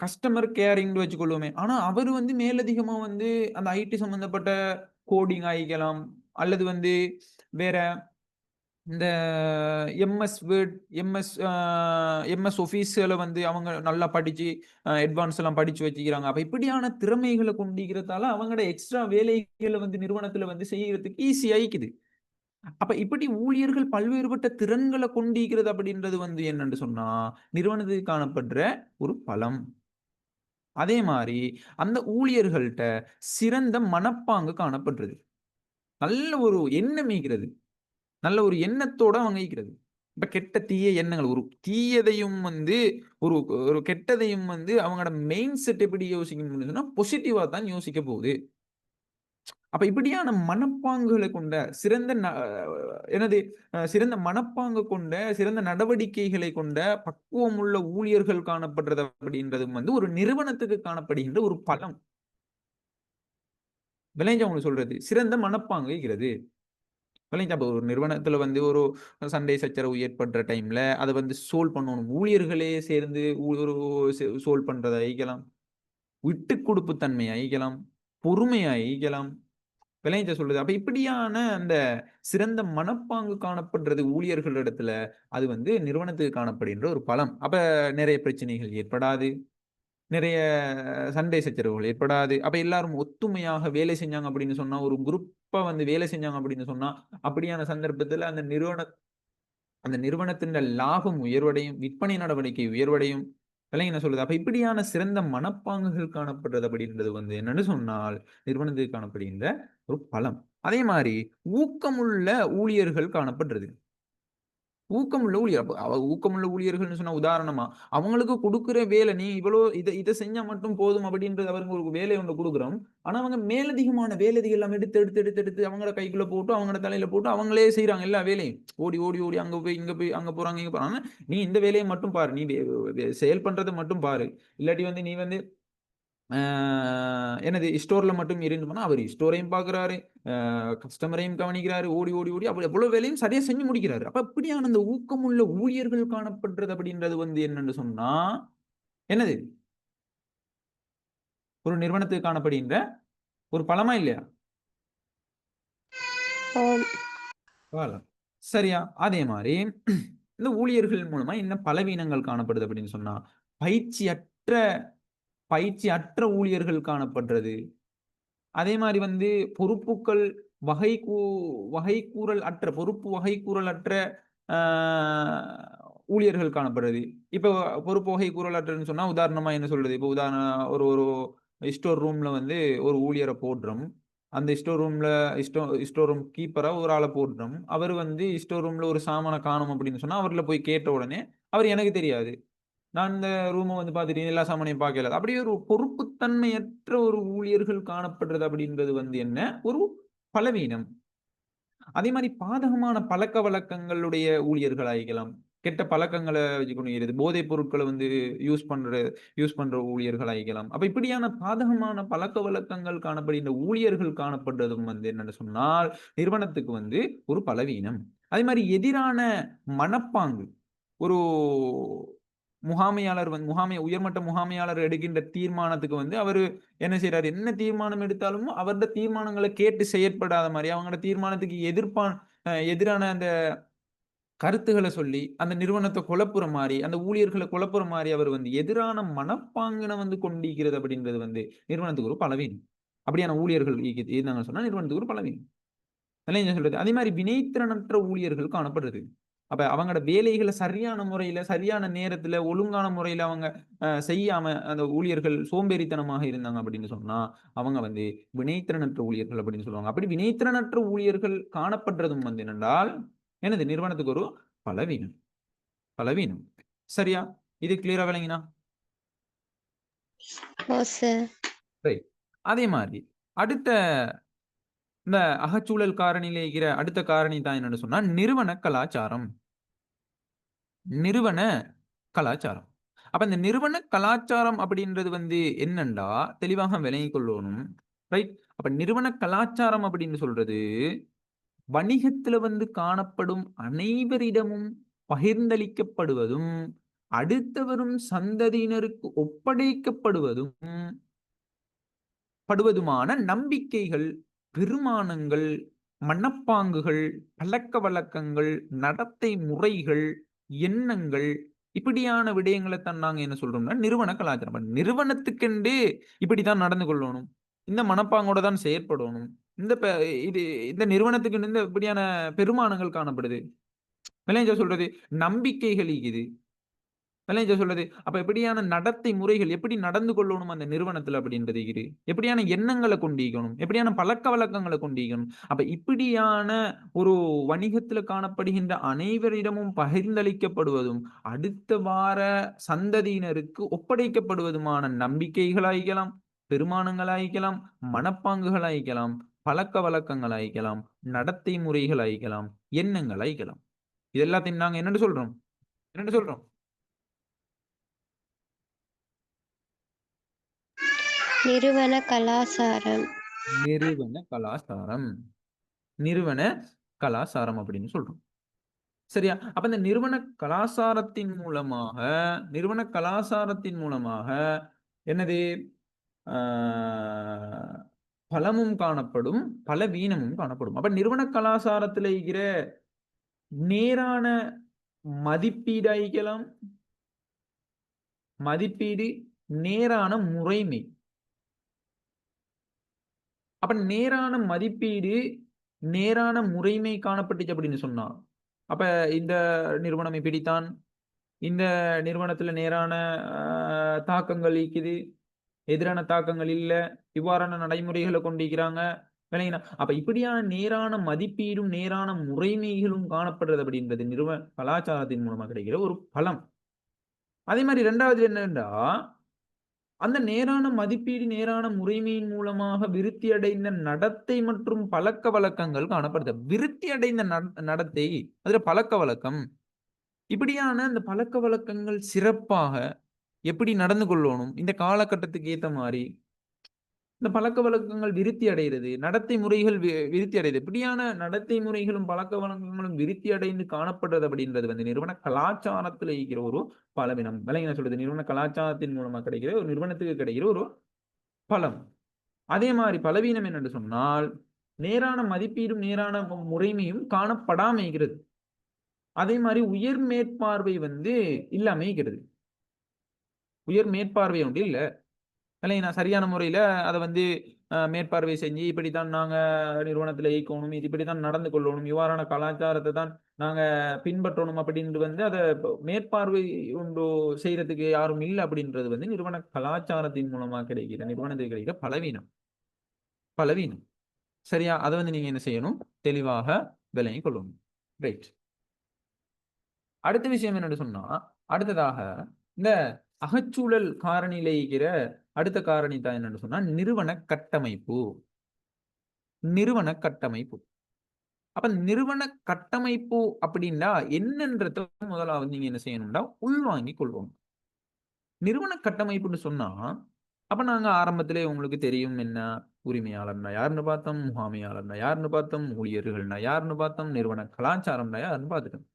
கஸ்டமர் கேரிங்ன்னு வச்சுக்கொள்வோமே. ஆனா அவரு வந்து மேலதிகமா வந்து அந்த ஐடி சம்பந்தப்பட்ட கோடிங் ஆயிக்கலாம். அல்லது வந்து வேற இந்த எம்எஸ் வேர்ட், எம்எஸ் ஆஃபீஸ்ல வந்து அவங்க நல்லா படிச்சு, அட்வான்ஸ் எல்லாம் படிச்சு வச்சுக்கிறாங்க. அப்ப இப்படியான திறமைகள கொண்டிருக்கிறதால அவங்களோட எக்ஸ்ட்ரா வேலைகள வந்து நிறுவனத்துல வந்து செய்யறதுக்கு ஈஸி ஆயிக்குது. அப்ப இப்படி ஊழியர்கள் பல்வேறுபட்ட திறன்கள கொண்டிருக்கிறது அப்படின்றது வந்து என்னன்னு சொன்னா, நிறுவனத்துக்கு காணப்படுற ஒரு பலம். அதே மாரி அந்த ஊழியர்கள்ட்ட சிறந்த மனப்பாங்கு காணப்படுறது. நல்ல ஒரு எண்ணம் இருக்கிறது. நல்ல ஒரு எண்ணத்தோட அவங்க இருக்கிறது. இப்ப கெட்ட தீய எண்ணங்கள் ஒரு தீயதையும் வந்து ஒரு ஒரு கெட்டதையும் வந்து அவங்களோட மெயின் செட் எப்படி யோசிக்கும்னு சொன்னா, பாசிட்டிவா தான் யோசிக்க போகுது. அப்ப இப்படியான மனப்பாங்குகளை கொண்ட சிறந்த எனது சிறந்த மனப்பாங்கு கொண்ட, சிறந்த நடவடிக்கைகளை கொண்ட பக்குவமுள்ள ஊழியர்கள் காணப்படுறது அப்படின்றதும் வந்து ஒரு நிறுவனத்துக்கு காணப்படுகின்ற ஒரு பலம். விளைஞ்சா உங்களுக்கு சொல்றது. சிறந்த மனப்பாங்கு இருக்கிறது. விளங்கிட்டா? அப்ப ஒரு நிறுவனத்துல வந்து ஒரு சண்டை சச்சரவு ஏற்படுற டைம்ல, அத வந்து சால்வ் பண்ணணும். ஊழியர்களே சேர்ந்து ஒரு சால்வ் பண்றதா இருக்கலாம். விட்டுக் குடுப்பு தன்மையா இருக்கலாம். பொறுமையா இருக்கலாம். விளங்கிச்சா சொல்றது? அப்ப இப்படியான அந்த சிறந்த மனப்பாங்கு காணப்படுறது ஊழியர்களிடத்துல, அது வந்து நிறுவனத்துக்கு காணப்படுகின்ற ஒரு பலம். அப்ப நிறைய பிரச்சனைகள் ஏற்படாது. நிறைய சண்டை சச்சரவுகள் ஏற்படாது. அப்ப எல்லாரும் ஒத்துமையாக வேலை செஞ்சாங்க அப்படின்னு சொன்னா, ஒரு குரூப்பா வந்து வேலை செஞ்சாங்க அப்படின்னு சொன்னா, அப்படியான சந்தர்ப்பத்துல அந்த நிறுவனத்தின் லாபம் உயர்வடையும், விற்பனை நடவடிக்கை உயர்வடையும். விலைங்க என்ன சொல்லுது? அப்ப இப்படியான சிறந்த மனப்பாங்குகள் காணப்படுறது அப்படின்றது வந்து என்னன்னு சொன்னால், நிறுவனத்துக்கு காணப்படுகின்ற ஒரு பலம். அதே மாரி ஊக்கமுள்ள ஊழியர்கள் காணப்படுறது. ஊக்கமுள்ள ஊழியர். அப்ப ஊக்கமுள்ள ஊழியர்கள்ன்னு சொன்னா உதாரணமா, அவங்களுக்கு குடுக்குற வேலை நீ இவ்வளோ இத இத செஞ்சா மட்டும் போதும் அப்படின்றது அவருக்கு ஒரு வேலை ஒண்ணு குடுக்குறோம். ஆனா அவங்க மேலதிகமான வேலைகள் எல்லாம் எடுத்து அவங்களோட கைக்குள்ள போட்டு, அவங்களோட தலையில போட்டு அவங்களே செய்றாங்க எல்லா வேலையும். ஓடி, ஓடி, ஓடி அங்க போய், இங்க போய், அங்க போறாங்க, இங்க போறாங்க. நீ இந்த வேலைய மட்டும் பாரு. நீ செயல் பண்றத மட்டும் பாரு. இல்லாட்டி வந்து நீ வந்து ஆ என்னது ஸ்டோர்ல மட்டும் இருந்தோம்னா, அவரு ஸ்டோரையும் பார்க்குறாரு, கஸ்டமரையும் கவனிக்கிறாரு. ஓடி, ஓடி, ஓடி அப்படி எவ்வளோ வேலையும் சரியா செஞ்சு முடிக்கிறாரு. அப்ப அப்படியான அந்த ஊக்கமுள்ள ஊழியர்கள் காணப்படுறது அப்படின்றது வந்து என்னன்னு சொன்னா, என்னது? ஒரு நிறுவனத்துக்கு காணப்படுகின்ற ஒரு பலமா இல்லையா? ஆம். பலம். சரியா? அதே மாரி இந்த ஊழியர்கள் மூலமா என்ன பலவீனங்கள் காணப்படுது அப்படின்னு சொன்னா, பயிற்சியற்ற பயிற்சியற்ற ஊழியர்கள் காணப்படுறது. அதே மாரி வந்து பொறுப்புக்கள் வகை கூ வகைக்கூறல் அற்ற பொறுப்பு வகைக்கூறல் அற்ற ஆ ஊழியர்கள் காணப்படுது. இப்போ பொறுப்பு வகைக்கூறல் அற்றன்னு சொன்னா, உதாரணமா என்ன சொல்றது? இப்போ ஒரு ஒரு ஸ்டோர் ரூம்ல வந்து ஒரு ஊழியர போடுறோம். அந்த ஸ்டோர் ரூம்ல ஸ்டோர் ரூம் கீப்பரா ஒரு ஆள போடுறோம். அவரு வந்து ஸ்டோர் ரூம்ல ஒரு சாமான காணோம் அப்படின்னு சொன்னா, அவர்ல போய் கேட்ட உடனே, அவரு எனக்கு தெரியாது. நான் இந்த ரூம வந்து பார்த்துட்டு எல்லா சாமானையும் பார்க்கல. அப்படியே ஒரு பொறுப்புத்தன்மையற்ற ஒரு ஊழியர்கள் காணப்படுறது அப்படின்றது வந்து என்ன? ஒரு பலவீனம். அதே மாரி பாதகமான பழக்கவழக்கங்களுடைய ஊழியர்கள் ஆயிக்கலாம். கெட்ட பழக்கங்கள வச்சுக்கொண்டு போதைப் பொருட்கள வந்து யூஸ் பண்ற யூஸ் பண்ற ஊழியர்கள் ஆயிக்கலாம். அப்ப இப்படியான பாதகமான பழக்கவழக்கங்கள் காணப்படுகின்ற ஊழியர்கள் காணப்படுறதும் வந்து என்னன்னு சொன்னால், நிறுவனத்துக்கு வந்து ஒரு பலவீனம். அதே மாரி எதிரான மனப்பாங்கு. ஒரு உயர்மட்ட முகாமையாளர் எடுக்கின்ற தீர்மானத்துக்கு வந்து அவரு என்ன செய்றாரு? என்ன தீர்மானம் எடுத்தாலும் அவருடைய தீர்மானங்கள கேட்டு செயற்படாத மாரி, அவங்களோட தீர்மானத்துக்கு எதிரான அந்த கருத்துகள சொல்லி, அந்த நிறுவனத்த குழப்புற மாரி, அந்த ஊழியர்கள குழப்புற மாரி அவர் வந்து எதிரான மனப்பாங்கின வந்து கொண்டிருக்கிறது அப்படின்றது வந்து நிறுவனத்துக்கு ஒரு பலவீனம். அப்படியான ஊழியர்கள் இருந்தாங்கன்னு சொன்னா நிறுவனத்துக்கு ஒரு பலவீனம். அதெல்லாம் என்ன சொல்றது? அதே மாரி வினைத்திறனற்ற ஊழியர்கள் காணப்படுறது. அப்ப அவங்களோட வேலைகள சரியான முறையில, சரியான நேரத்துல, ஒழுங்கான முறையில அவங்க செய்யாம அந்த ஊழியர்கள் சோம்பேறித்தனமாக இருந்தாங்க அப்படின்னு சொன்னா, அவங்க வந்து வினைத்திறனற்ற ஊழியர்கள் அப்படின்னு சொல்லுவாங்க. அப்படி வினைத்திறனற்ற ஊழியர்கள் காணப்படுறதும் வந்து என்னென்றால், என்னது நிறுவனத்துக்கு ஒரு பலவீனம். பலவீனம். சரியா? இது கிளியரா விளங்கினா? ஓ சார். ரைட். அதே மாரி அடுத்த இந்த அகச்சூழல் காரணியில இருக்கிற அடுத்த காரணி தான் என்னன்னு சொன்னா, நிறுவன கலாச்சாரம். நிறுவன கலாச்சாரம். அப்ப இந்த நிறுவன கலாச்சாரம் அப்படின்றது வந்து என்னண்டா தெளிவாக விளங்கிக் கொள்ளணும். ரைட். அப்ப நிறுவன கலாச்சாரம் அப்படின்னு சொல்றது வணிகத்துல வந்து காணப்படும் அனைவரிடமும் பகிர்ந்தளிக்கப்படுவதும், அடுத்து வரும் சந்ததியினருக்கு ஒப்படைக்கப்படுவதும் படுவதுமான நம்பிக்கைகள், பெருமானங்கள், மனப்பாங்குகள், பழக்கவழக்கங்கள், நடத்தை முறைகள், எண்ணங்கள் இப்படியான விடயங்களைத்தான் நாங்க என்ன சொல்றோம்னா, நிறுவன கலாச்சாரம். அப்ப நிறுவனத்துக்கென்று இப்படித்தான் நடந்து கொள்ளணும். இந்த மனப்பாங்கோட தான் செயற்படணும். இந்த ப இது இந்த நிறுவனத்துக்குன்னு இந்த இப்படியான பெருமானங்கள் காணப்படுது. விளங்குச்சா சொல்றது? நம்பிக்கைகள் இருக்குது. விளங்குச்சா சொல்றது? அப்ப எப்படியான நடத்தை முறைகள், எப்படி நடந்து கொள்ளணும் அந்த நிறுவனத்துல அப்படின்றது இருக்குது. எப்படியான எண்ணங்கள கொண்டிக்கணும், எப்படியான பழக்கவழக்கங்கள கொண்டிக்கணும். அப்ப இப்படியான ஒரு வணிகத்துல காணப்படுகின்ற அனைவரிடமும் பகிர்ந்தளிக்கப்படுவதும், அடுத்த வார சந்ததியினருக்கு ஒப்படைக்கப்படுவதுமான நம்பிக்கைகளாயிக்கலாம், பெருமானங்களாயிக்கலாம், மனப்பாங்குகளாயிக்கலாம், பழக்கவழக்கங்களாயிக்கலாம், நடத்தை முறைகளாயிக்கலாம், எண்ணங்களாயிக்கலாம். இது எல்லாத்தையும் நாங்க என்னன்னு சொல்றோம்? என்னன்னு சொல்றோம்? நிறுவன கலாசாரம். நிறுவன கலாசாரம். நிறுவன கலாசாரம் அப்படின்னு சொல்றோம். சரியா? அப்ப இந்த நிறுவன கலாசாரத்தின் மூலமாக என்னது? ஆ பலமும் காணப்படும், பலவீனமும் காணப்படும். அப்ப நிறுவன கலாசாரத்துல இருக்கிற நேரான மதிப்பீடாயிக்கலாம், மதிப்பீடு, நேரான முறைமை. அப்ப நேரான மதிப்பீடு, நேரான முறைமை காணப்பட்டுச்சு அப்படின்னு சொன்னா, அப்ப இந்த நிறுவனம் இப்படித்தான், இந்த நிறுவனத்துல நேரான தாக்கங்கள் இருக்குது, எதிரான தாக்கங்கள் இல்ல, இவ்வாறான நடைமுறைகளை கொண்டிருக்கிறாங்க. விளங்கினா? அப்ப இப்படியான நேரான மதிப்பீடும், நேரான முறைமைகளும் காணப்படுறது அப்படின்றது நிறுவன கலாச்சாரத்தின் மூலமா கிடைக்கிற ஒரு பலம். அதே மாதிரி 2வது என்னன்னா, அந்த நேரான மதிப்பீடு, நேரான முறைமையின் மூலமாக விருத்தி அடைந்த நடத்தை மற்றும் பழக்கவழக்கங்கள் காணப்படுது. விருத்தி அடைந்த நடத்தை, அதுல பழக்கவழக்கம். இப்படியான அந்த பழக்கவழக்கங்கள் சிறப்பாக எப்படி நடந்து கொள்ளணும், இந்த காலகட்டத்துக்கு ஏத்த மாரி, இந்த பழக்கவழக்கங்கள் விருத்தி அடைகிறது, நடத்தை முறைகள் விருத்தி அடையுது. இப்படியான நடத்தை முறைகளும், பழக்கவழக்கங்களும் விருத்தி அடைந்து காணப்படுறது அப்படின்றது வந்து நிறுவன கலாச்சாரத்துல இருக்கிற ஒரு பலவீனம். விளங்கின சொல்றது? நிறுவன கலாச்சாரத்தின் மூலமா கிடைக்கிற ஒரு நிறுவனத்துக்கு கிடைக்கிற ஒரு பலம். அதே மாரி பலவீனம் என்னென்று சொன்னால், நேரான மதிப்பீடும், நேரான முறைமையும் காணப்படாம இருக்கிறது. அதே மாரி உயர் மேற்பார்வை வந்து இல்லாம இருக்கிறது. உயர் மேற்பார்வை ஒன்று இல்ல. இல்லைங்களா? சரியான முறையில அத வந்து மேற்பார்வை செஞ்சு, இப்படித்தான் நாங்க நிறுவனத்தில இயக்கணும், இது இப்படித்தான் நடந்து கொள்ளணும், இவ்வாறான கலாச்சாரத்த தான் நாங்க பின்பற்றணும் அப்படின்ட்டு வந்து அத மேற்பார்வை ஒன்று செய்றதுக்கு யாரும் இல்ல அப்படின்றது வந்து நிறுவன கலாச்சாரத்தின் மூலமா கிடைக்கிற, நிறுவனத்துக்கு கிடைக்கிற பலவீனம். பலவீனம். சரியா? அத வந்து நீங்க என்ன செய்யணும்? தெளிவாக விளங்கிக் கொள்ளணும். ரைட். அடுத்த விஷயம் என்னன்னு சொன்னா, அடுத்ததாக இந்த அகச்சூழல் காரணியில இருக்கிற அடுத்த காரணி தான் என்னன்னு சொன்னா, நிறுவன கட்டமைப்பு. நிறுவன கட்டமைப்பு. அப்ப நிறுவன கட்டமைப்பு அப்படின்னா என்னன்றத முதலாவது நீங்க என்ன செய்யணும்னா, உள்வாங்கிக் கொள்ளணும். நிறுவன கட்டமைப்புன்னு சொன்னா, அப்ப நாங்க ஆரம்பத்திலே உங்களுக்கு தெரியும் என்ன? உரிமையாளர்னா யாருன்னு பார்த்தோம், முகாமையாளர்னா யாருன்னு பார்த்தோம், ஊழியர்கள்னா யாருன்னு பார்த்தோம், நிறுவன கலாச்சாரம்னா யாருன்னு பார்த்துட்டோம்.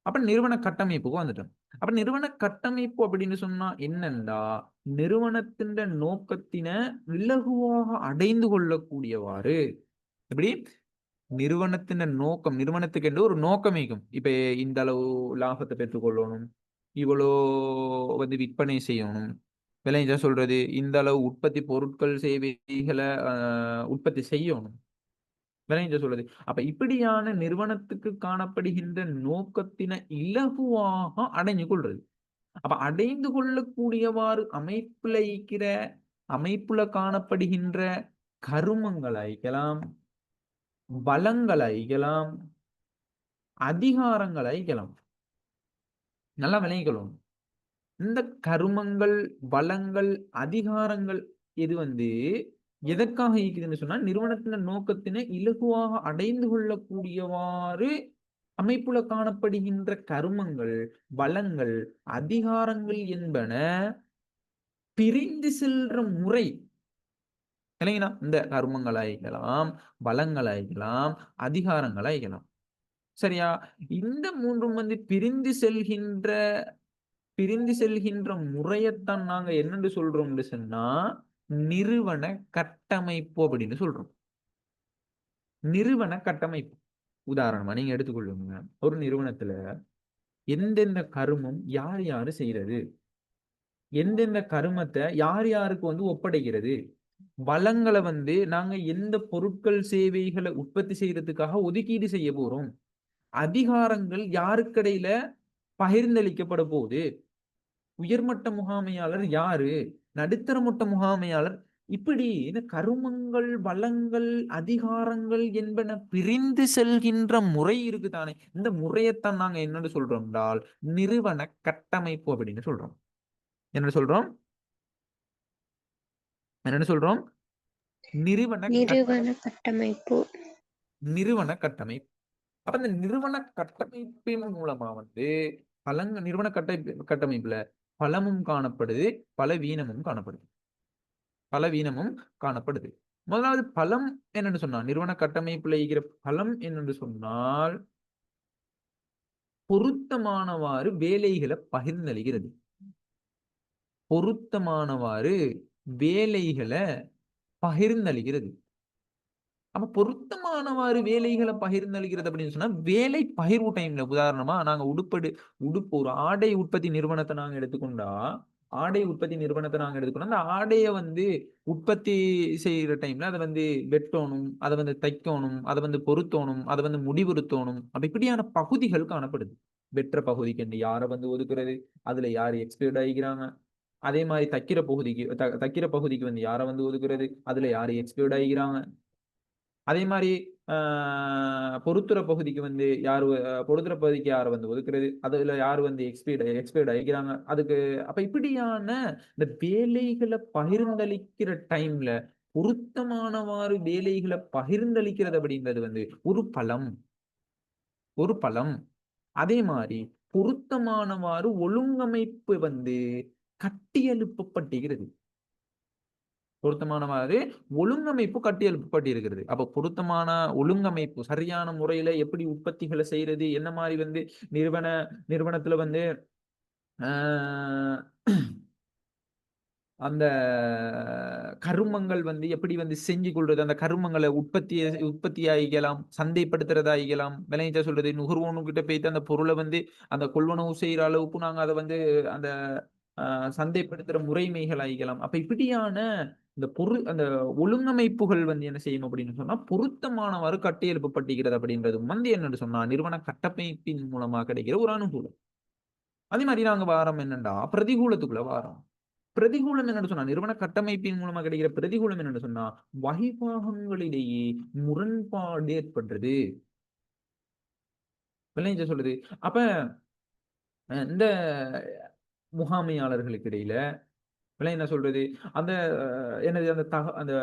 அப்ப நிறுவன கட்டமைப்புக்கு வந்துட்டோம். அப்ப நிறுவன கட்டமைப்பு அப்படின்னு சொன்னா என்னண்டா, நிறுவனத்தின் நோக்கத்தின இலகுவாக அடைந்து கொள்ளக்கூடியவாறு, எப்படி? நிறுவனத்தின் நோக்கம், நிறுவனத்துக்கு என்று ஒரு நோக்கம் இருக்கும். இப்ப இந்த அளவு லாபத்தை பெற்றுக்கொள்ளணும், இவ்வளோ வந்து விற்பனை செய்யணும், விளைஞ்சா சொல்றது, இந்த அளவு உற்பத்தி பொருட்கள், சேவைகளை உற்பத்தி செய்யணும். விளைஞ்ச சொல்லுது. அப்ப இப்படியான நிறுவனத்துக்கு காணப்படுகின்ற நோக்கத்தின இலகுவாக அடைஞ்சு கொள்றது. அப்ப அடைந்து கொள்ளக்கூடியவாறு அமைப்புல காணப்படுகின்ற கருமங்கள் அழிக்கலாம், பலங்கள் அழிக்கலாம், அதிகாரங்கள் அழிக்கலாம். நல்லா விளங்கிக்கொள்ளணும். இந்த கருமங்கள், பலங்கள், அதிகாரங்கள் இது வந்து எதற்காக இருக்குதுன்னு சொன்னா, நிறுவனத்தின் நோக்கத்தினை இலகுவாக அடைந்து கொள்ளக்கூடியவாறு அமைப்புல காணப்படுகின்ற கருமங்கள், வளங்கள், அதிகாரங்கள் என்பன பிரிந்து செல்ற முறை இல்லைங்களா? இந்த கருமங்களாய்க்கலாம், பலங்களாய்க்கலாம், அதிகாரங்களாய்க்கலாம். சரியா? இந்த 3ம் வந்து பிரிந்து செல்கின்ற முறையத்தான் நாங்க என்னன்னு சொல்றோம்னு சொன்னா, நிறுவன கட்டமைப்பு அப்படின்னு சொல்றோம். நிறுவன கட்டமைப்பு. உதாரணமா நீங்க எடுத்துக்கொள்ளுங்க. ஒரு நிறுவனத்துல எந்தெந்த கருமம் யார் யாரு செய்றது? எந்தெந்த கருமத்த யார் யாருக்கு வந்து ஒப்படைக்கிறது? வளங்கள வந்து நாங்க எந்த பொருட்கள், சேவைகள உற்பத்தி செய்றதுக்காக ஒதுக்கீடு செய்ய போறோம்? அதிகாரங்கள் யாருக்கிடையில பகிர்ந்தளிக்கப்பட போகுது? உயர்மட்ட முகாமையாளர் யாரு? நடுத்தர மட்ட முகாமையாளர் இப்படி இந்த கருமங்கள், வளங்கள், அதிகாரங்கள் என்பன பிரிந்து செல்கின்ற முறை இருக்குதானே. இந்த முறையத்தான் நாங்க என்னன்னு சொல்றோம் என்றால், நிறுவன கட்டமைப்பு அப்படின்னு சொல்றோம். என்ன சொல்றோம்? என்னன்னு சொல்றோம்? நிறுவன நிறுவன கட்டமைப்பு. நிறுவன கட்டமைப்பு. அப்ப இந்த நிறுவன கட்டமைப்பின் மூலமா வந்து நிறுவன கட்டமைப்புல பலமும் காணப்படுது, பலவீனமும் காணப்படுது. பலவீனமும் காணப்படுது. முதலாவது பலம் என்னன்னு சொன்னா, நிறுவன கட்டமைப்புல இருக்கிற பலம் என்னன்னு சொன்னால், பொருத்தமானவாறு வேலைகளை பகிர்ந்தளிக்கிறது. பொருத்தமானவாறு வேலைகளை பகிர்ந்தளிக்கிறது. அப்ப பொருத்தமானவாறு வேலைகளை பகிர்ந்தளிக்கிறது அப்படின்னு சொன்னா, வேலை பகிர்வு டைம்ல உதாரணமா நாங்க உடுப்பு ஒரு ஆடை உற்பத்தி நிறுவனத்தை நாங்க எடுத்துக்கொண்டா, அந்த ஆடைய வந்து உற்பத்தி செய்யற டைம்ல அதை வந்து வெட்டணும், அதை வந்து தைக்கணும், அதை வந்து பொருத்தணும், அதை வந்து முடிவுறுத்தணும். அப்ப இப்படியான பகுதிகள் காணப்படுது. வெற்ற பகுதிக்கு யாரை வந்து ஒதுக்குறது, அதுல யாரு எக்ஸ்பர்ட் ஆகிக்கிறாங்க. அதே மாதிரி தைக்கிற பகுதிக்கு வந்து யாரை வந்து ஒதுக்குறது, அதுல யாரு எக்ஸ்பர்ட் ஆகிக்கிறாங்க. அதே மாரி பொருத்துற பகுதிக்கு வந்து பொருத்துற பகுதிக்கு யார வந்து ஒதுக்குறது, அதுல யாரு வந்து எக்ஸ்பீட் ஆயிக்கிறாங்க. அதுக்கு அப்ப இப்படியான இந்த வேலைகள பகிர்ந்தளிக்கிற டைம்ல, பொருத்தமானவாறு வேலைகள பகிர்ந்தளிக்கிறது அப்படின்றது வந்து ஒரு பலம். அதே மாரி பொருத்தமானவாறு ஒழுங்கமைப்பு வந்து கட்டியெழுப்பப்பட்டிருக்கிறது. பொருத்தமானவாறு ஒழுங்கமைப்பு கட்டியெழுப்பப்பட்டிருக்கிறது. அப்ப பொருத்தமான ஒழுங்கமைப்பு, சரியான முறையில எப்படி உற்பத்திகளை செய்யறது, என்ன மாதிரி வந்து நிறுவனத்துல வந்து அந்த கருமங்கள் வந்து எப்படி வந்து செஞ்சு கொள்றது, அந்த கருமங்களை உற்பத்தி ஆகிக்கலாம், சந்தைப்படுத்துறதாகிக்கலாம், விளைஞ்சா சொல்றது நுகர்வோனுக்கிட்ட போயிட்டு அந்த பொருளை வந்து அந்த கொள்வனவு செய்யற அளவுக்கு நாங்க அதை வந்து அந்த சந்தைப்படுத்துற முறைமைகள் ஆகிக்கலாம். அப்ப இப்படியான அந்த ஒழுங்கமைப்புகள் வந்து என்ன செய்யும் அப்படின்னு சொன்னா, பொருத்தமானவாறு கட்டியெழுப்பப்பட்டிருக்கிறது அப்படின்றது வந்து என்னன்னு சொன்னா, நிறுவன கட்டமைப்பின் மூலமா கிடைக்கிற ஒரு அனுகூலம். அதே மாதிரி நாங்க வாரம் என்னண்டா பிரதிகூலத்துக்குள்ள வாரம். பிரதிகூலம் என்னன்னு சொன்னா, நிறுவன கட்டமைப்பின் மூலமா கிடைக்கிற பிரதிகூலம் என்னன்னு சொன்னா, வகிபாகங்களிடையே முரண்பாடு ஏற்படுறது. விளைஞ்ச சொல்லுது. அப்ப இந்த முகாமையாளர்களுக்கு இடையில என்ன சொல்றது, அந்த என்னது அந்த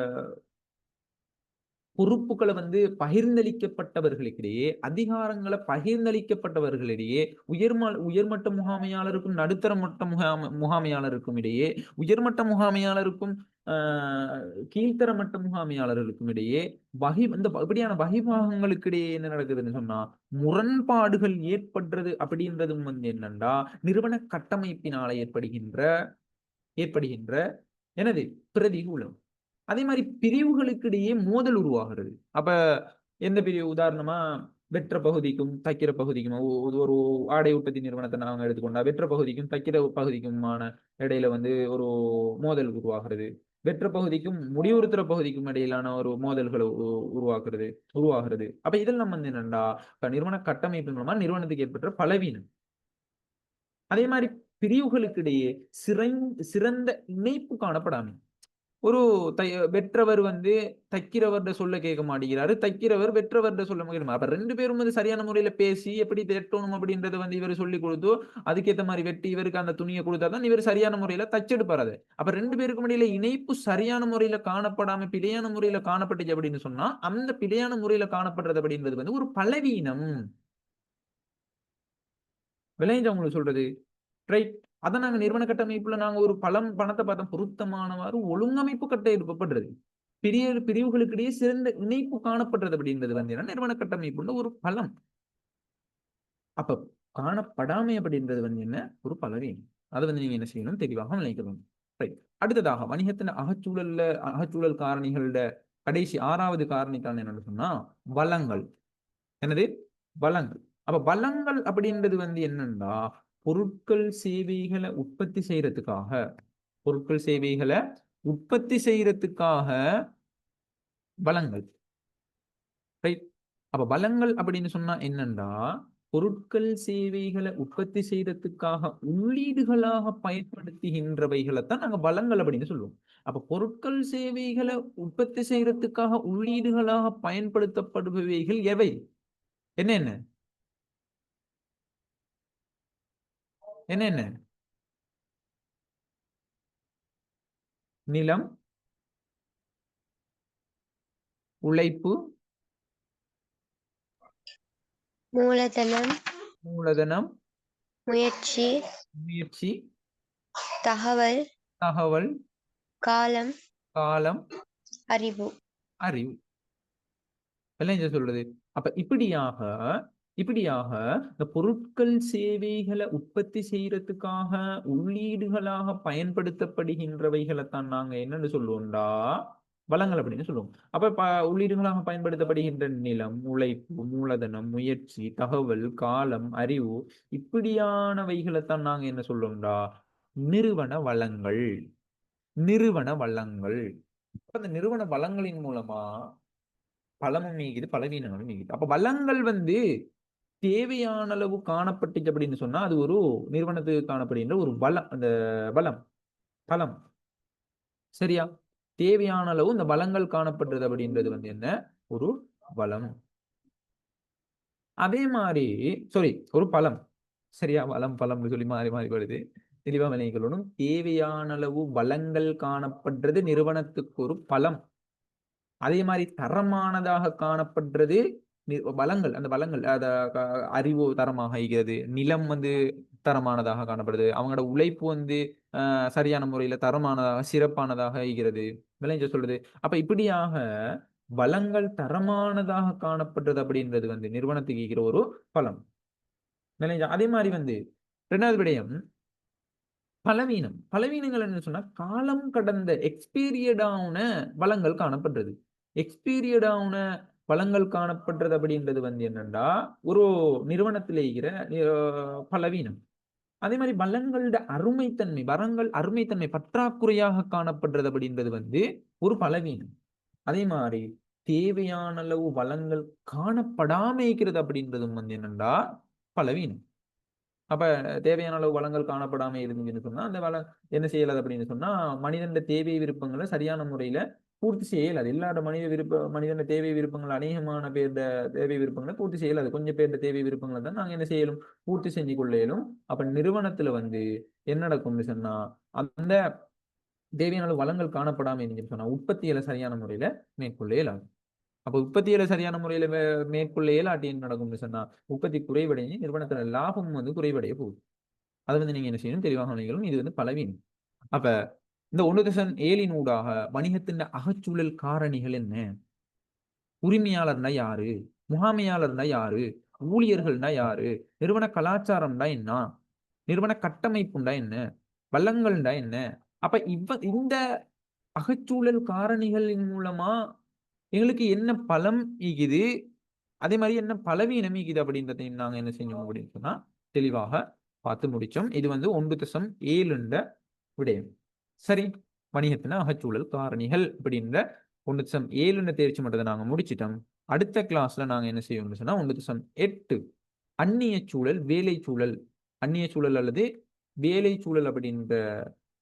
பொறுப்புகளை வந்து பகிர்ந்தளிக்கப்பட்டவர்களுக்கிடையே, அதிகாரங்களை பகிர்ந்தளிக்கப்பட்டவர்களிடையே, உயர்மட்ட முகாமையாளருக்கும் நடுத்தர மட்ட முகாமையாளருக்கும் இடையே, உயர்மட்ட முகாமையாளருக்கும் கீழ்த்தர மட்ட முகாமையாளர்களுக்கும் இடையே இப்படியான வகிபாகங்களுக்கு இடையே என்ன நடக்குதுன்னு சொன்னா, முரண்பாடுகள் ஏற்படுறது அப்படின்றதும் வந்து என்னண்டா, நிறுவன கட்டமைப்பினால ஏற்படுகின்ற எனது பிரதிகூலம். அதே மாதிரி பிரிவுகளுக்கு இடையே மோதல் உருவாகிறது. அப்ப எந்த பிரிவு உதாரணமா வெற்ற பகுதிக்கும் தைக்கிற பகுதிக்கும் ஒரு ஆடை உற்பத்தி நிறுவனத்தை நாங்க எடுத்துக்கொண்டா, வெற்ற பகுதிக்கும் தைக்கிற பகுதிக்குமான இடையில வந்து ஒரு மோதல் உருவாகிறது. வெற்ற பகுதிக்கும் முடிவுறுத்துற பகுதிக்கும் இடையிலான ஒரு மோதல்களை உருவாகிறது. அப்ப இதெல்லாம் வந்து என்னன்னா, நிறுவன கட்டமைப்பு மூலமா நிறுவனத்துக்கு ஏற்பட்ட பலவீனம். அதே மாதிரி பிரிவுகளுக்கு இடையே சிறந்த இணைப்பு காணப்படாமல், ஒரு வெற்றவர் வந்து தைக்கிறவர்ட சொல்ல கேட்க மாட்டேங்கிறாரு, தைக்கிறவர் வெற்றவர்ட சொல்ல கேட்க அப்ப 2 பேரும் வந்து சரியான முறையில பேசி எப்படி வெட்டணும் அப்படின்றத வந்து இவர் சொல்லி கொடுத்து, அதுக்கேத்த மாதிரி வெட்டி இவருக்கு அந்த துணியை கொடுத்தாதான் இவர் சரியான முறையில தச்செடுப்பாரு அதை. அப்ப 2 பேருக்கும் இடையில இணைப்பு சரியான முறையில காணப்படாம பிழையான முறையில காணப்பட்டுச்சு அப்படின்னு சொன்னா, அந்த பிழையான முறையில காணப்படுறது அப்படின்றது வந்து ஒரு பலவீனம். விளைஞ்ச உங்களுக்கு சொல்றது ரைட். அதை நாங்க நிறுவன கட்டமைப்புல நாங்க ஒரு பணத்தை பார்த்தோம், பொருத்தமானவாறு ஒழுங்கமைப்பு கட்டமைக்கப்படுறது, பிரிவுகளுக்கு இடையே சிறந்த இணைப்பு காணப்படுறது அப்படின்றது வந்து என்ன நிறுவன கட்டமைப்புல ஒரு பலம். அப்ப காணப்படாமை அப்படின்றது வந்து என்ன ஒரு பலவீனம். அதை வந்து நீங்க என்ன செய்யணும், தெளிவாக நினைக்கணும். ரைட். அடுத்ததாக வணிகத்தின் அகச்சூழல் காரணிகளோட கடைசி 6வது காரணிக்கான என்னன்னு சொன்னா வளங்கள். என்னது வளங்கள். அப்ப வளங்கள் அப்படின்றது வந்து என்னன்னா பொருட்கள் சேவைகளை உற்பத்தி செய்யறதுக்காக வளங்கள். ரைட். அப்ப வளங்கள் அப்படின்னு சொன்னா என்னன்னா பொருட்கள் சேவைகளை உற்பத்தி செய்யறதுக்காக உள்ளீடுகளாக பயன்படுத்துகின்றவைகளைத்தான் நாங்க வளங்கள் அப்படின்னு சொல்லுவோம். அப்ப பொருட்கள் சேவைகளை உற்பத்தி செய்யறதுக்காக உள்ளீடுகளாக பயன்படுத்தப்படுபவைகள் எவை, என்னென்ன என்னென்ன? நிலம், உழைப்பு, மூலதனம், மூலதனம், முயற்சி, முயற்சி, தகவல், தகவல், காலம், காலம், அறிவு. அறிவு. எல்லாம் சொல்றது. அப்ப இப்படியாக இந்த பொருட்கள் சேவைகளை உற்பத்தி செய்யறதுக்காக உள்ளீடுகளாக பயன்படுத்தப்படுகின்றவைகளைத்தான் நாங்க என்னன்னு சொல்லுவோம்டா வளங்கள் அப்படின்னு சொல்லுவோம். அப்ப உள்ளீடுகளாக பயன்படுத்தப்படுகின்ற நிலம், உழைப்பு, மூலதனம், முயற்சி, தகவல், காலம், அறிவு, இப்படியானவைகளைத்தான் நாங்க என்ன சொல்லுவோம்டா நிறுவன வளங்கள். அந்த நிறுவன வளங்களின் மூலமா பலமும் நீக்குது, பலவீனங்களும் நீக்குது. அப்ப வளங்கள் வந்து தேவையான அளவு காணப்பட்டுச்சு அப்படின்னு சொன்னா அது ஒரு நிறுவனத்துக்கு காணப்படுகின்ற ஒரு வளம். அந்த வளம் பலம் சரியா, தேவையான அளவு இந்த வளங்கள் காணப்படுறது அப்படின்றது வந்து என்ன ஒரு வளம். அதே மாதிரி ஒரு பலம். சரியா, வளம் பலம் சொல்லி மாறி மாறி வருது. தெளிவா வினைகளோடும் தேவையான அளவு வளங்கள் காணப்படுறது நிறுவனத்துக்கு ஒரு பலம். அதே மாதிரி தரமானதாக காணப்படுறது வளங்கள். அந்த வளங்கள் அறிவு தரமாக ஆகிறது, நிலம் வந்து தரமானதாக காணப்படுது, அவங்களோட உழைப்பு வந்து சரியான முறையில தரமானதாக சிறப்பானதாக ஆகிறது. விளைஞ்ச சொல்றது. அப்ப இப்படியாக வளங்கள் தரமானதாக காணப்படுறது அப்படின்றது வந்து நிறுவனத்துக்கு இருக்கிற ஒரு பலம். விளைஞ்ச அதே மாதிரி வந்து 2வது விடயம் பலவீனங்கள் என்ன சொன்னா காலம் கடந்த எக்ஸ்பீரியடான வளங்கள் காணப்படுறது. எக்ஸ்பீரியடான வளங்கள் காணப்படுறது அப்படின்றது வந்து என்னன்னா ஒரு நிறுவனத்தில் இருக்கிற பலவீனம். அதே மாதிரி வளங்களோட அருமைத்தன்மை பற்றாக்குறையாக காணப்படுறது அப்படின்றது வந்து ஒரு பலவீனம். அதே மாதிரி தேவையான அளவு வளங்கள் காணப்படாம இருக்கிறது அப்படின்றதும் வந்து என்னன்னா பலவீனம். அப்ப தேவையான அளவு வளங்கள் காணப்படாம இருந்துச்சுன்னு சொன்னா அந்த வளம் என்ன செய்யலாது அப்படின்னு சொன்னா மனிதன் தேவை விருப்பங்களை சரியான முறையில பூர்த்தி செய்யலாது. எல்லாரோட மனிதன தேவை விருப்பங்கள் அநேகமான பேருட தேவை விருப்பங்களை பூர்த்தி செய்யலாது. கொஞ்சம் பேருட தேவை விருப்பங்களை தான் நாங்க என்ன செய்யலும் பூர்த்தி செஞ்சு கொள்ள இயலும். அப்ப நிறுவனத்துல வந்து என்ன நடக்கும்னு சொன்னா அந்த தேவையான அளவு வளங்கள் காணப்படாம இருந்துச்சுன்னு சொன்னா உற்பத்தியில சரியான முறையில மேற்கொள்ள இயலாது. அப்ப உற்பத்தியில சரியான முறையில மேற்கொள்ள இயலாட்டி என்ன நடக்கும்னு சொன்னா உற்பத்தி குறைவடைஞ்சு நிறுவனத்துல லாபம் வந்து குறைவடைய போகுது. அதை வந்து நீங்க என்ன செய்யணும் தெளிவாக நினைக்கணும். இது வந்து பலவீனம். அப்ப இந்த 1.7 ஊடாக வணிகத்தின் அகச்சூழல் காரணிகள் என்ன, உரிமையாளர்னா யாரு, முகாமையாளர்னா யாரு, ஊழியர்கள்னா யாரு, நிறுவன கலாச்சாரம்னா என்ன, நிறுவன கட்டமைப்புண்டா என்ன, வளங்கள்டா என்ன, அப்ப இந்த அகச்சூழல் காரணிகளின் மூலமா எங்களுக்கு என்ன பலம் ஈகுது, அதே மாதிரி என்ன பலவீனம் ஈகுது அப்படின்றதையும் நாங்க என்ன செஞ்சோம் அப்படின்னு சொன்னா தெளிவாக பார்த்து முடிச்சோம். இது வந்து 1.7 விடயம். சரி, வணிகத்தின அகச்சூழல் காரணிகள் அப்படின்ற 1.7 தேர்ச்சி மட்டத்தை நாங்க முடிச்சிட்டோம். அடுத்த கிளாஸ்ல நாங்க என்ன செய்வோம்னு சொன்னா 1.8 அந்நிய சூழல் அல்லது வேலை சூழல் அப்படின்ற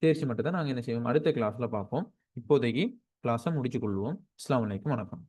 தேர்ச்சி மட்டத்தை நாங்க என்ன செய்வோம் அடுத்த கிளாஸ்ல பார்ப்போம். இப்போதைக்கு கிளாஸை முடிச்சு கொள்வோம். அஸ்ஸலாமு அலைக்கும், வணக்கம்.